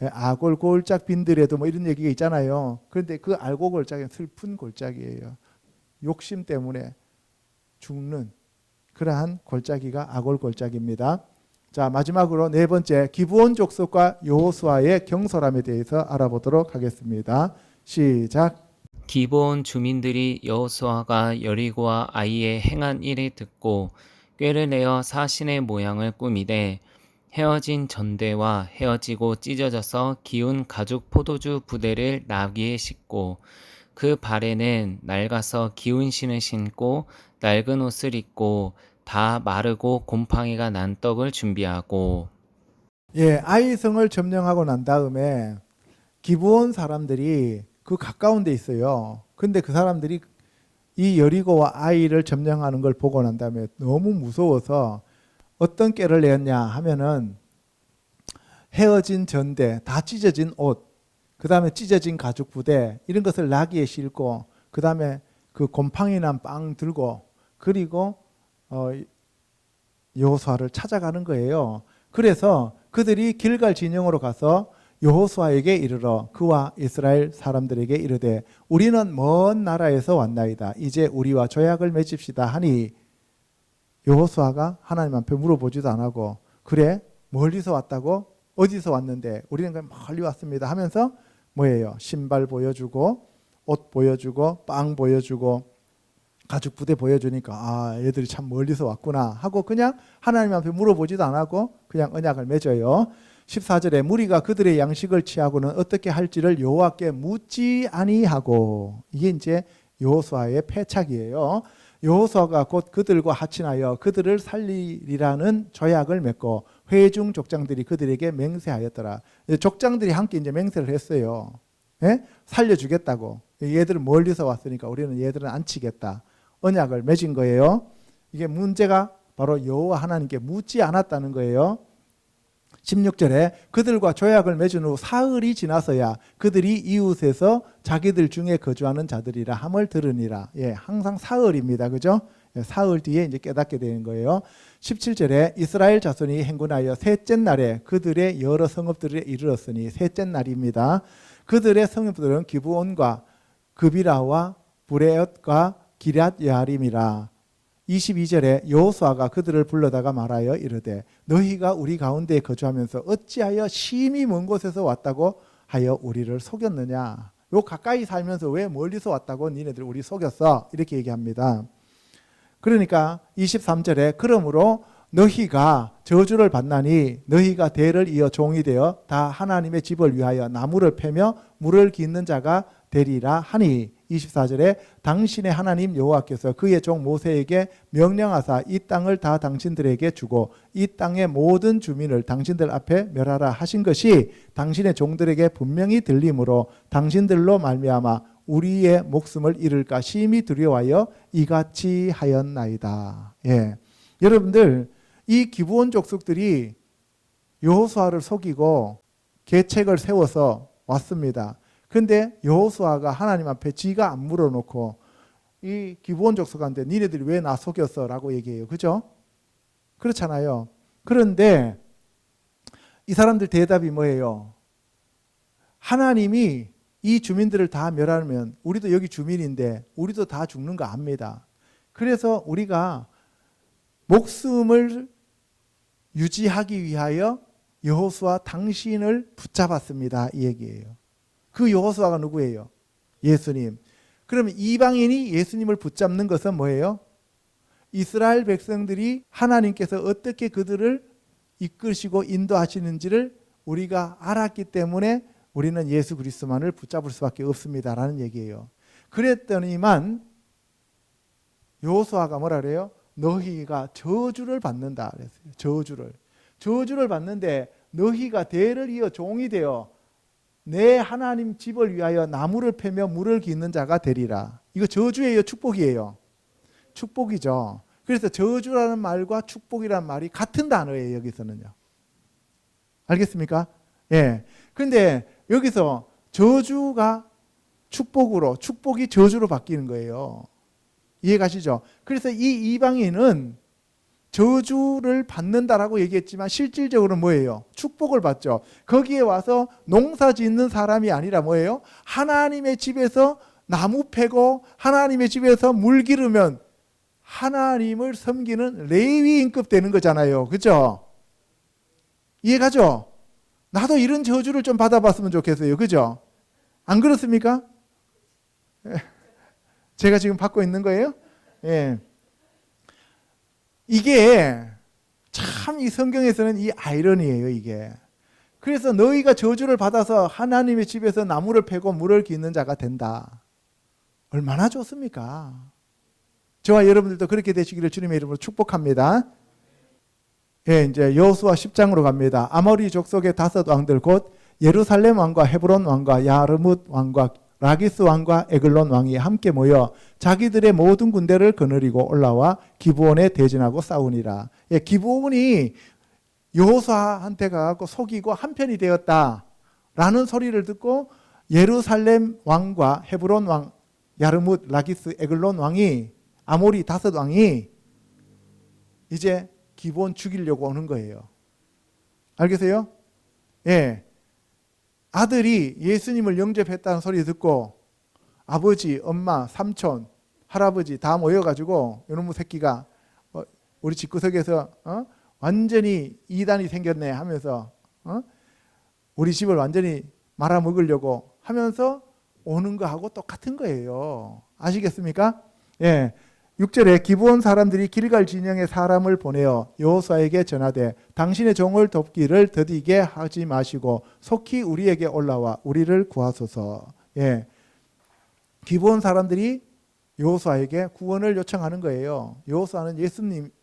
예, 아골 골짝 빈들에도 뭐 이런 얘기가 있잖아요. 그런데 그 아골 골짜기는 슬픈 골짜기예요. 욕심 때문에 죽는 그러한 골짜기가 아골 골짜기입니다. 자, 마지막으로 네 번째 기브온 족속과 여호수아의 경솔함에 대해서 알아보도록 하겠습니다. 시작. 기브온 주민들이 여호수아가 여리고와 아이에 행한 일을 듣고 꾀를 내어 사신의 모양을 꾸미되 헤어진 전대와 헤어지고 찢어져서 기운 가죽 포도주 부대를 나귀에 싣고 그 발에는 낡아서 기운 신을 신고 낡은 옷을 입고 다 마르고 곰팡이가 난 떡을 준비하고 예, 아이성을 점령하고 난 다음에 기브온 사람들이 그 가까운 데 있어요. 근데 그 사람들이 이 여리고와 아이를 점령하는 걸 보고 난 다음에 너무 무서워서 어떤 꾀를 내었냐 하면은 헤어진 전대, 다 찢어진 옷, 그 다음에 찢어진 가죽 부대 이런 것을 나귀에 싣고 그 다음에 그 곰팡이 난 빵 들고 그리고 여호수아를 찾아가는 거예요. 그래서 그들이 길갈 진영으로 가서 여호수아에게 이르러 그와 이스라엘 사람들에게 이르되 우리는 먼 나라에서 왔나이다. 이제 우리와 조약을 맺읍시다 하니 여호수아가 하나님 앞에 물어보지도 안 하고 그래 멀리서 왔다고? 어디서 왔는데? 우리는 그냥 멀리 왔습니다 하면서 뭐예요? 신발 보여주고 옷 보여주고 빵 보여주고 가죽 부대 보여주니까 아 얘들이 참 멀리서 왔구나 하고 그냥 하나님 앞에 물어보지도 안 하고 그냥 언약을 맺어요. 14절에 무리가 그들의 양식을 취하고는 어떻게 할지를 여호와께 묻지 아니하고 이게 이제 여호수아의 패착이에요. 여호수아가 곧 그들과 합친하여 그들을 살리리라는 조약을 맺고 회중 족장들이 그들에게 맹세하였더라. 족장들이 함께 이제 맹세를 했어요. 예? 살려주겠다고. 얘들은 멀리서 왔으니까 우리는 얘들은 안 치겠다. 언약을 맺은 거예요. 이게 문제가 바로 여호와 하나님께 묻지 않았다는 거예요. 16절에 그들과 조약을 맺은 후 사흘이 지나서야 그들이 이웃에서 자기들 중에 거주하는 자들이라 함을 들으니라. 예, 항상 사흘입니다. 그죠? 예, 사흘 뒤에 이제 깨닫게 되는 거예요. 17절에 이스라엘 자손이 행군하여 셋째 날에 그들의 여러 성읍들에 이르렀으니 셋째 날입니다. 그들의 성읍들은 기브온과 그비라와 브레엇과 기럇 여아림이라. 22절에 여호수아가 그들을 불러다가 말하여 이르되 너희가 우리 가운데에 거주하면서 어찌하여 심히 먼 곳에서 왔다고 하여 우리를 속였느냐. 요 가까이 살면서 왜 멀리서 왔다고 니네들 우리 속였어. 이렇게 얘기합니다. 그러니까 23절에 그러므로 너희가 저주를 받나니 너희가 대를 이어 종이 되어 다 하나님의 집을 위하여 나무를 패며 물을 깃는 자가 되리라 하니 24절에 당신의 하나님 여호와께서 그의 종 모세에게 명령하사 이 땅을 다 당신들에게 주고 이 땅의 모든 주민을 당신들 앞에 멸하라 하신 것이 당신의 종들에게 분명히 들림으로 당신들로 말미암아 우리의 목숨을 잃을까 심히 두려워하여 이같이 하였나이다. 예. 여러분들 이 기브온 족속들이 여호수아를 속이고 계책을 세워서 왔습니다. 근데 여호수아가 하나님 앞에 지가 안 물어놓고 이 기브온 족속한테 니네들이 왜 나 속였어? 라고 얘기해요. 그죠? 그렇잖아요. 그런데 이 사람들 대답이 뭐예요? 하나님이 이 주민들을 다 멸하면 우리도 여기 주민인데 우리도 다 죽는 거 압니다. 그래서 우리가 목숨을 유지하기 위하여 여호수아 당신을 붙잡았습니다. 이 얘기예요. 그 여호수아가 누구예요? 예수님. 그러면 이방인이 예수님을 붙잡는 것은 뭐예요? 이스라엘 백성들이 하나님께서 어떻게 그들을 이끄시고 인도하시는지를 우리가 알았기 때문에 우리는 예수 그리스도만을 붙잡을 수밖에 없습니다라는 얘기예요. 그랬더니만 여호수아가 뭐라 그래요? 너희가 저주를 받는다 그랬어요. 저주를 받는데 너희가 대를 이어 종이 되어 내 하나님 집을 위하여 나무를 패며 물을 깃는 자가 되리라. 이거 저주예요, 축복이에요? 축복이죠. 그래서 저주라는 말과 축복이라는 말이 같은 단어예요, 여기서는요. 알겠습니까? 예. 근데 여기서 저주가 축복으로, 축복이 저주로 바뀌는 거예요. 이해가시죠? 그래서 이 이방인은 저주를 받는다라고 얘기했지만 실질적으로는 뭐예요? 축복을 받죠. 거기에 와서 농사 짓는 사람이 아니라 뭐예요? 하나님의 집에서 나무 패고 하나님의 집에서 물 기르면 하나님을 섬기는 레위인급 되는 거잖아요. 그죠? 이해가죠? 나도 이런 저주를 좀 받아봤으면 좋겠어요. 그죠? 안 그렇습니까? 제가 지금 받고 있는 거예요? 예. 이게 참 이 성경에서는 이 아이러니예요, 이게. 그래서 너희가 저주를 받아서 하나님의 집에서 나무를 패고 물을 깃는 자가 된다. 얼마나 좋습니까? 저와 여러분들도 그렇게 되시기를 주님의 이름으로 축복합니다. 예, 이제 여호수아 10장으로 갑니다. 아모리 족속의 5 왕들 곧 예루살렘 왕과 헤브론 왕과 야르뭇 왕과 라기스 왕과 에글론 왕이 함께 모여 자기들의 모든 군대를 거느리고 올라와 기브온에 대진하고 싸우니라. 예, 기브온이 여호수아한테 가고 속이고 한편이 되었다라는 소리를 듣고 예루살렘 왕과 헤브론 왕, 야르뭇, 라기스, 에글론 왕이 아모리 5 왕이 이제 기브온 죽이려고 오는 거예요. 알겠어요? 예. 아들이 예수님을 영접했다는 소리 듣고 아버지, 엄마, 삼촌, 할아버지 다 모여가지고 이놈의 새끼가 우리 집구석에서 완전히 이단이 생겼네 하면서 우리 집을 완전히 말아먹으려고 하면서 오는 거하고 똑같은 거예요. 아시겠습니까? 예. 6절에 기브온 사람들이 길갈 진영에 사람을 보내어 여호수아에게 전하되 당신의 종을 돕기를 더디게 하지 마시고 속히 우리에게 올라와 우리를 구하소서. 예. 기브온 사람들이 여호수아에게 구원을 요청하는 거예요. 여호수아는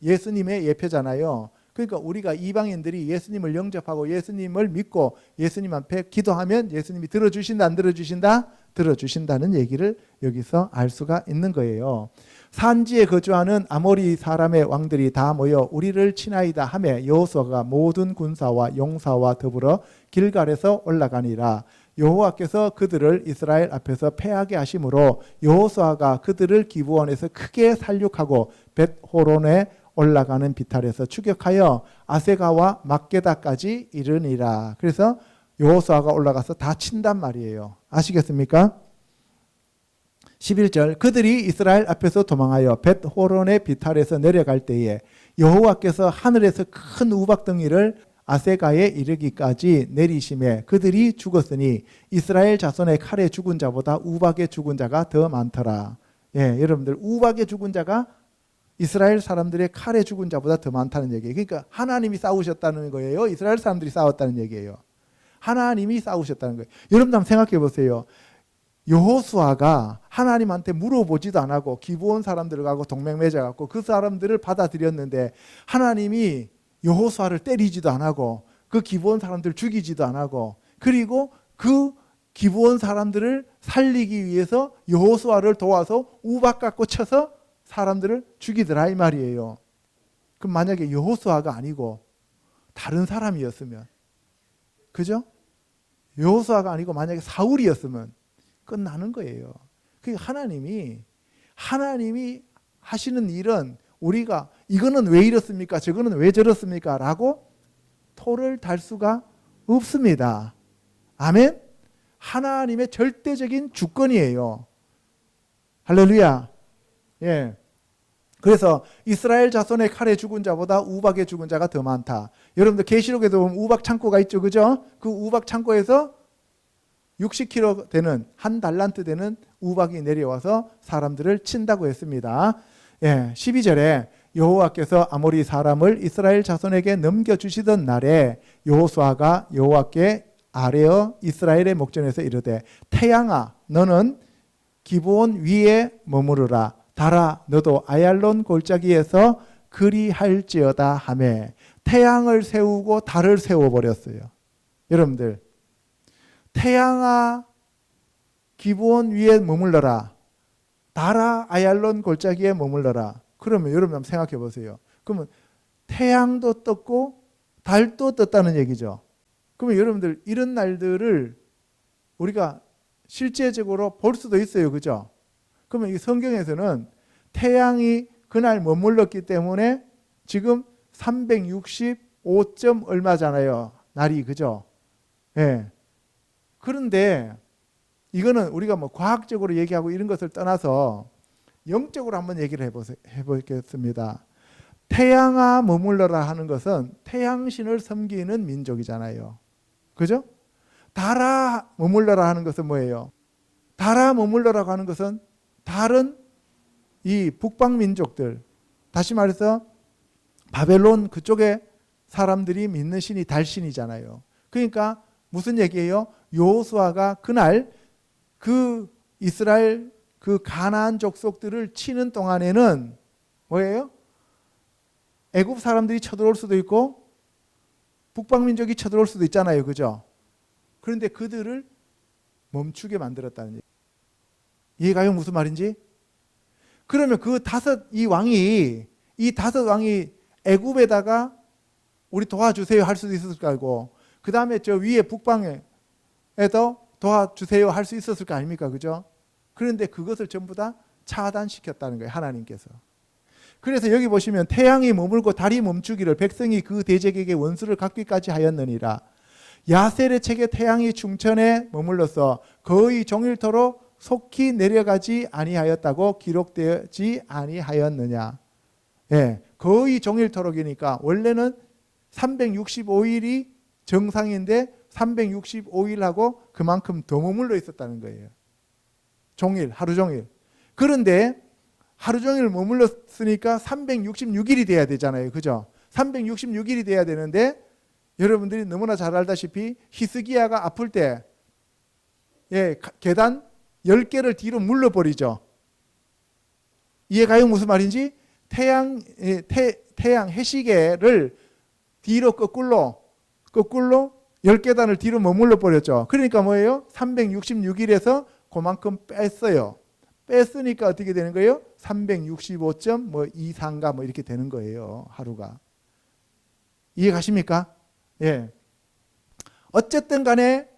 예수님의 예표잖아요. 그러니까 우리가 이방인들이 예수님을 영접하고 예수님을 믿고 예수님 앞에 기도하면 예수님이 들어주신다, 안 들어주신다? 들어주신다는 얘기를 여기서 알 수가 있는 거예요. 산지에 거주하는 아모리 사람의 왕들이 다 모여 우리를 치나이다 하매 여호수아가 모든 군사와 용사와 더불어 길갈에서 올라가니라. 여호와께서 그들을 이스라엘 앞에서 패하게 하심으로 여호수아가 그들을 기브온에서 크게 살육하고 벳호론에 올라가는 비탈에서 추격하여 아세가와 막게다까지 이르니라. 그래서 여호수아가 올라가서 다 친단 말이에요. 아시겠습니까? 11절 그들이 이스라엘 앞에서 도망하여 벳호론의 비탈에서 내려갈 때에 여호와께서 하늘에서 큰 우박덩이를 아세가에 이르기까지 내리심에 그들이 죽었으니 이스라엘 자손의 칼에 죽은 자보다 우박에 죽은 자가 더 많더라. 예, 여러분들 우박에 죽은 자가 이스라엘 사람들의 칼에 죽은 자보다 더 많다는 얘기예요. 그러니까 하나님이 싸우셨다는 거예요. 이스라엘 사람들이 싸웠다는 얘기예요. 하나님이 싸우셨다는 거예요. 여러분 한번 생각해 보세요. 여호수아가 하나님한테 물어보지도 안 하고 기브온 사람들을 가고 동맹 맺어갖고 그 사람들을 받아들였는데 하나님이 여호수아를 때리지도 안 하고 그 기브온 사람들을 죽이지도 안 하고 그리고 그 기브온 사람들을 살리기 위해서 여호수아를 도와서 우박 갖고 쳐서 사람들을 죽이더라 이 말이에요. 그럼 만약에 여호수아가 아니고 다른 사람이었으면, 그죠? 여호수아가 아니고 만약에 사울이었으면 끝나는 거예요. 그러니까 하나님이 하시는 일은 우리가 이거는 왜 이렇습니까? 저거는 왜 저렇습니까? 라고 토를 달 수가 없습니다. 아멘? 하나님의 절대적인 주권이에요. 할렐루야. 예. 그래서 이스라엘 자손의 칼에 죽은 자보다 우박에 죽은 자가 더 많다. 여러분들 계시록에도 보면 우박 창고가 있죠. 그죠? 그 우박 창고에서 60kg 되는 한 달란트 되는 우박이 내려와서 사람들을 친다고 했습니다. 예, 12절에 여호와께서 아모리 사람을 이스라엘 자손에게 넘겨주시던 날에 여호수아가 여호와께 아뢰어 이스라엘의 목전에서 이르되 태양아 너는 기브온 위에 머무르라 달아 너도 아얄론 골짜기에서 그리할지어다 하매 태양을 세우고 달을 세워버렸어요. 여러분들 태양아 기브온 위에 머물러라 달아 아얄론 골짜기에 머물러라. 그러면 여러분 한번 생각해 보세요. 그러면 태양도 떴고 달도 떴다는 얘기죠. 그러면 여러분들 이런 날들을 우리가 실제적으로 볼 수도 있어요. 그죠? 그러면 이 성경에서는 태양이 그날 머물렀기 때문에 지금 365점 얼마잖아요. 날이. 그죠? 예. 그런데 이거는 우리가 뭐 과학적으로 얘기하고 이런 것을 떠나서 영적으로 한번 얘기를 해보겠습니다. 태양아 머물러라 하는 것은 태양신을 섬기는 민족이잖아요. 그죠? 달아 머물러라 하는 것은 뭐예요? 달아 머물러라고 하는 것은 다른 이 북방 민족들, 다시 말해서 바벨론 그쪽에 사람들이 믿는 신이 달신이잖아요. 그러니까 무슨 얘기예요? 여호수아가 그날 그 이스라엘 그 가나안 족속들을 치는 동안에는 뭐예요? 애굽 사람들이 쳐들어올 수도 있고 북방민족이 쳐들어올 수도 있잖아요. 그죠? 그런데 그들을 멈추게 만들었다는 얘기. 이해가요? 무슨 말인지? 그러면 이 다섯 왕이 애굽에다가 우리 도와주세요 할 수도 있었을 거고, 그 다음에 저 위에 북방에도 도와주세요 할 수 있었을 거 아닙니까? 그죠? 그런데 그것을 전부 다 차단시켰다는 거예요. 하나님께서. 그래서 여기 보시면 태양이 머물고 달이 멈추기를 백성이 그 대적에게 원수를 갚기까지 하였느니라. 야셀의 책에 태양이 충천에 머물러서 거의 종일토록 속히 내려가지 아니하였다고 기록되지 아니하였느냐. 예, 거의 종일토록이니까 원래는 365일이 정상인데 365일하고 그만큼 더 머물러 있었다는 거예요. 종일, 하루 종일. 그런데 하루 종일 머물렀으니까 366일이 돼야 되잖아요. 그죠? 366일이 돼야 되는데 여러분들이 너무나 잘 알다시피 히스기야가 아플 때 계단 10개를 뒤로 물러버리죠. 이해가요? 무슨 말인지? 태양 해시계를 뒤로 거꾸로 10계단을 뒤로 머물러 버렸죠. 그러니까 뭐예요? 366일에서 그만큼 뺐어요. 뺐으니까 어떻게 되는 거예요? 365.23가 이렇게 되는 거예요. 하루가. 이해 가십니까? 예. 어쨌든 간에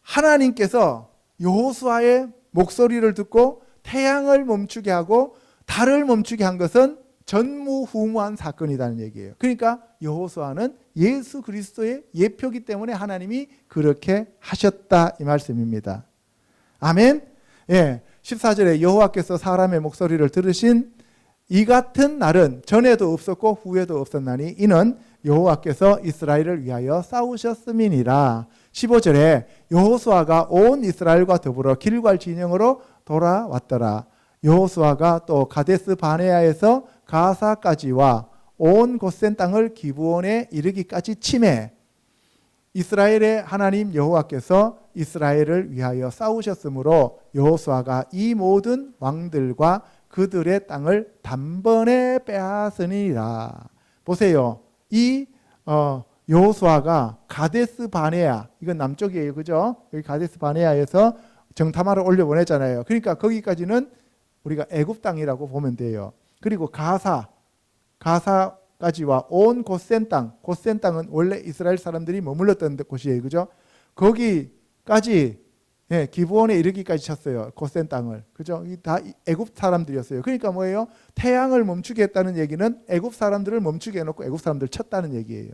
하나님께서 여호수아의 목소리를 듣고 태양을 멈추게 하고 달을 멈추게 한 것은 전무후무한 사건이라는 얘기예요. 그러니까 여호수아는 예수 그리스도의 예표이기 때문에 하나님이 그렇게 하셨다 이 말씀입니다. 아멘. 예. 14절에 여호와께서 사람의 목소리를 들으신 이 같은 날은 전에도 없었고 후에도 없었나니 이는 여호와께서 이스라엘을 위하여 싸우셨음이니라. 15절에 여호수아가 온 이스라엘과 더불어 길갈 진영으로 돌아왔더라. 여호수아가 또 가데스 바네아에서 가사까지와 온 고센 땅을 기브온에 이르기까지 치매 이스라엘의 하나님 여호와께서 이스라엘을 위하여 싸우셨으므로 여호수아가 이 모든 왕들과 그들의 땅을 단번에 빼앗으니라. 보세요. 이 여호수아가 가데스 바네아, 이건 남쪽이에요. 그죠? 여기 가데스 바네아에서 정탐하러 올려보냈잖아요. 그러니까 거기까지는 우리가 애굽 땅이라고 보면 돼요. 그리고 가사까지와 온 고센 땅은 원래 이스라엘 사람들이 머물렀던 곳이에요. 그죠? 거기까지 기브온에 이르기까지 쳤어요. 고센 땅을. 그죠? 다 애굽 사람들이었어요. 그러니까 뭐예요? 태양을 멈추게 했다는 얘기는 애굽 사람들을 멈추게 해놓고 애굽 사람들을 쳤다는 얘기예요.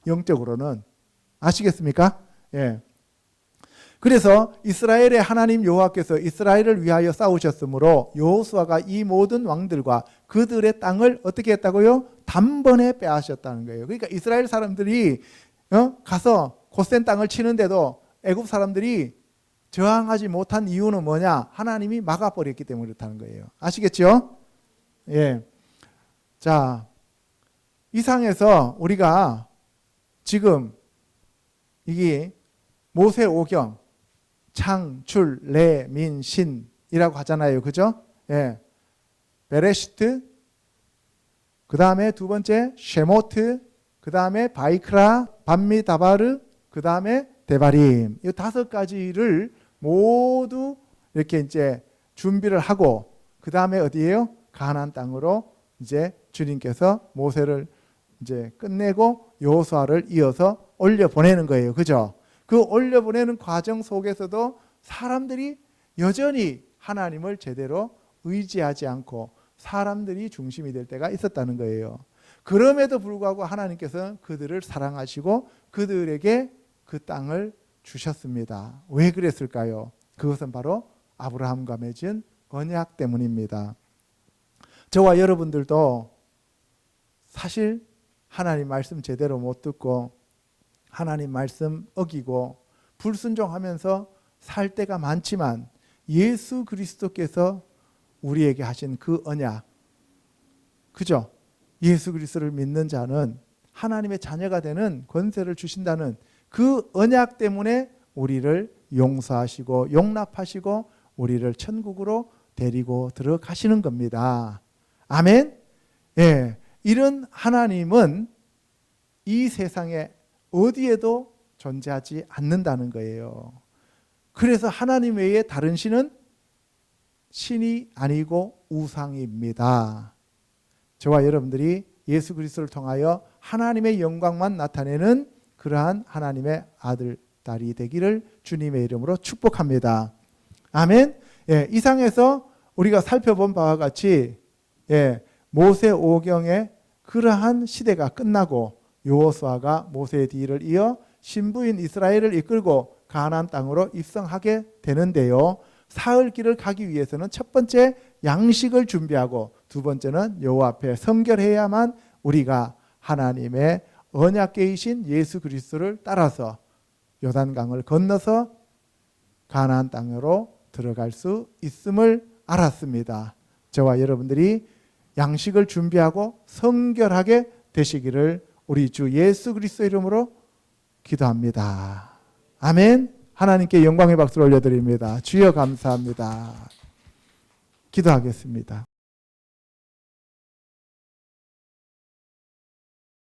영적으로는. 아시겠습니까? 예. 그래서 이스라엘의 하나님 여호와께서 이스라엘을 위하여 싸우셨으므로 여호수아가 이 모든 왕들과 그들의 땅을 어떻게 했다고요? 단번에 빼앗았다는 거예요. 그러니까 이스라엘 사람들이 가서 고센 땅을 치는데도 애굽 사람들이 저항하지 못한 이유는 뭐냐? 하나님이 막아버렸기 때문에 그렇다는 거예요. 아시겠죠? 예. 자, 이상에서 우리가 지금 이게 모세오경 창출, 레, 민, 신이라고 하잖아요. 그죠? 예. 베레시트, 그 다음에 두 번째 쉐모트, 그 다음에 바이크라, 밤미다바르, 그 다음에 데바림. 이 5가지를 모두 이렇게 이제 준비를 하고 그 다음에 어디예요? 가나안 땅으로 이제 주님께서 모세를 이제 끝내고 여호수아를 이어서 올려 보내는 거예요. 그죠? 그 올려 보내는 과정 속에서도 사람들이 여전히 하나님을 제대로 의지하지 않고 사람들이 중심이 될 때가 있었다는 거예요. 그럼에도 불구하고 하나님께서 그들을 사랑하시고 그들에게 그 땅을 주셨습니다. 왜 그랬을까요? 그것은 바로 아브라함과 맺은 언약 때문입니다. 저와 여러분들도 사실 하나님 말씀 제대로 못 듣고 하나님 말씀 어기고 불순종하면서 살 때가 많지만 예수 그리스도께서 우리에게 하신 그 언약, 그죠? 예수 그리스도를 믿는 자는 하나님의 자녀가 되는 권세를 주신다는 그 언약 때문에 우리를 용서하시고 용납하시고 우리를 천국으로 데리고 들어가시는 겁니다. 아멘? 예. 이런 하나님은 이 세상에 어디에도 존재하지 않는다는 거예요. 그래서 하나님 외에 다른 신은 신이 아니고 우상입니다. 저와 여러분들이 예수 그리스도를 통하여 하나님의 영광만 나타내는 그러한 하나님의 아들, 딸이 되기를 주님의 이름으로 축복합니다. 아멘. 예, 이상에서 우리가 살펴본 바와 같이 모세 오경에 그러한 시대가 끝나고 여호수아가 모세의 뒤를 이어 신부인 이스라엘을 이끌고 가나안 땅으로 입성하게 되는데요. 사흘 길을 가기 위해서는 첫 번째 양식을 준비하고 두 번째는 여호와 앞에 성결해야만 우리가 하나님의 언약궤이신 예수 그리스도를 따라서 요단강을 건너서 가나안 땅으로 들어갈 수 있음을 알았습니다. 저와 여러분들이 양식을 준비하고 성결하게 되시기를 우리 주 예수 그리스도 이름으로 기도합니다. 아멘. 하나님께 영광의 박수를 올려드립니다. 주여 감사합니다. 기도하겠습니다.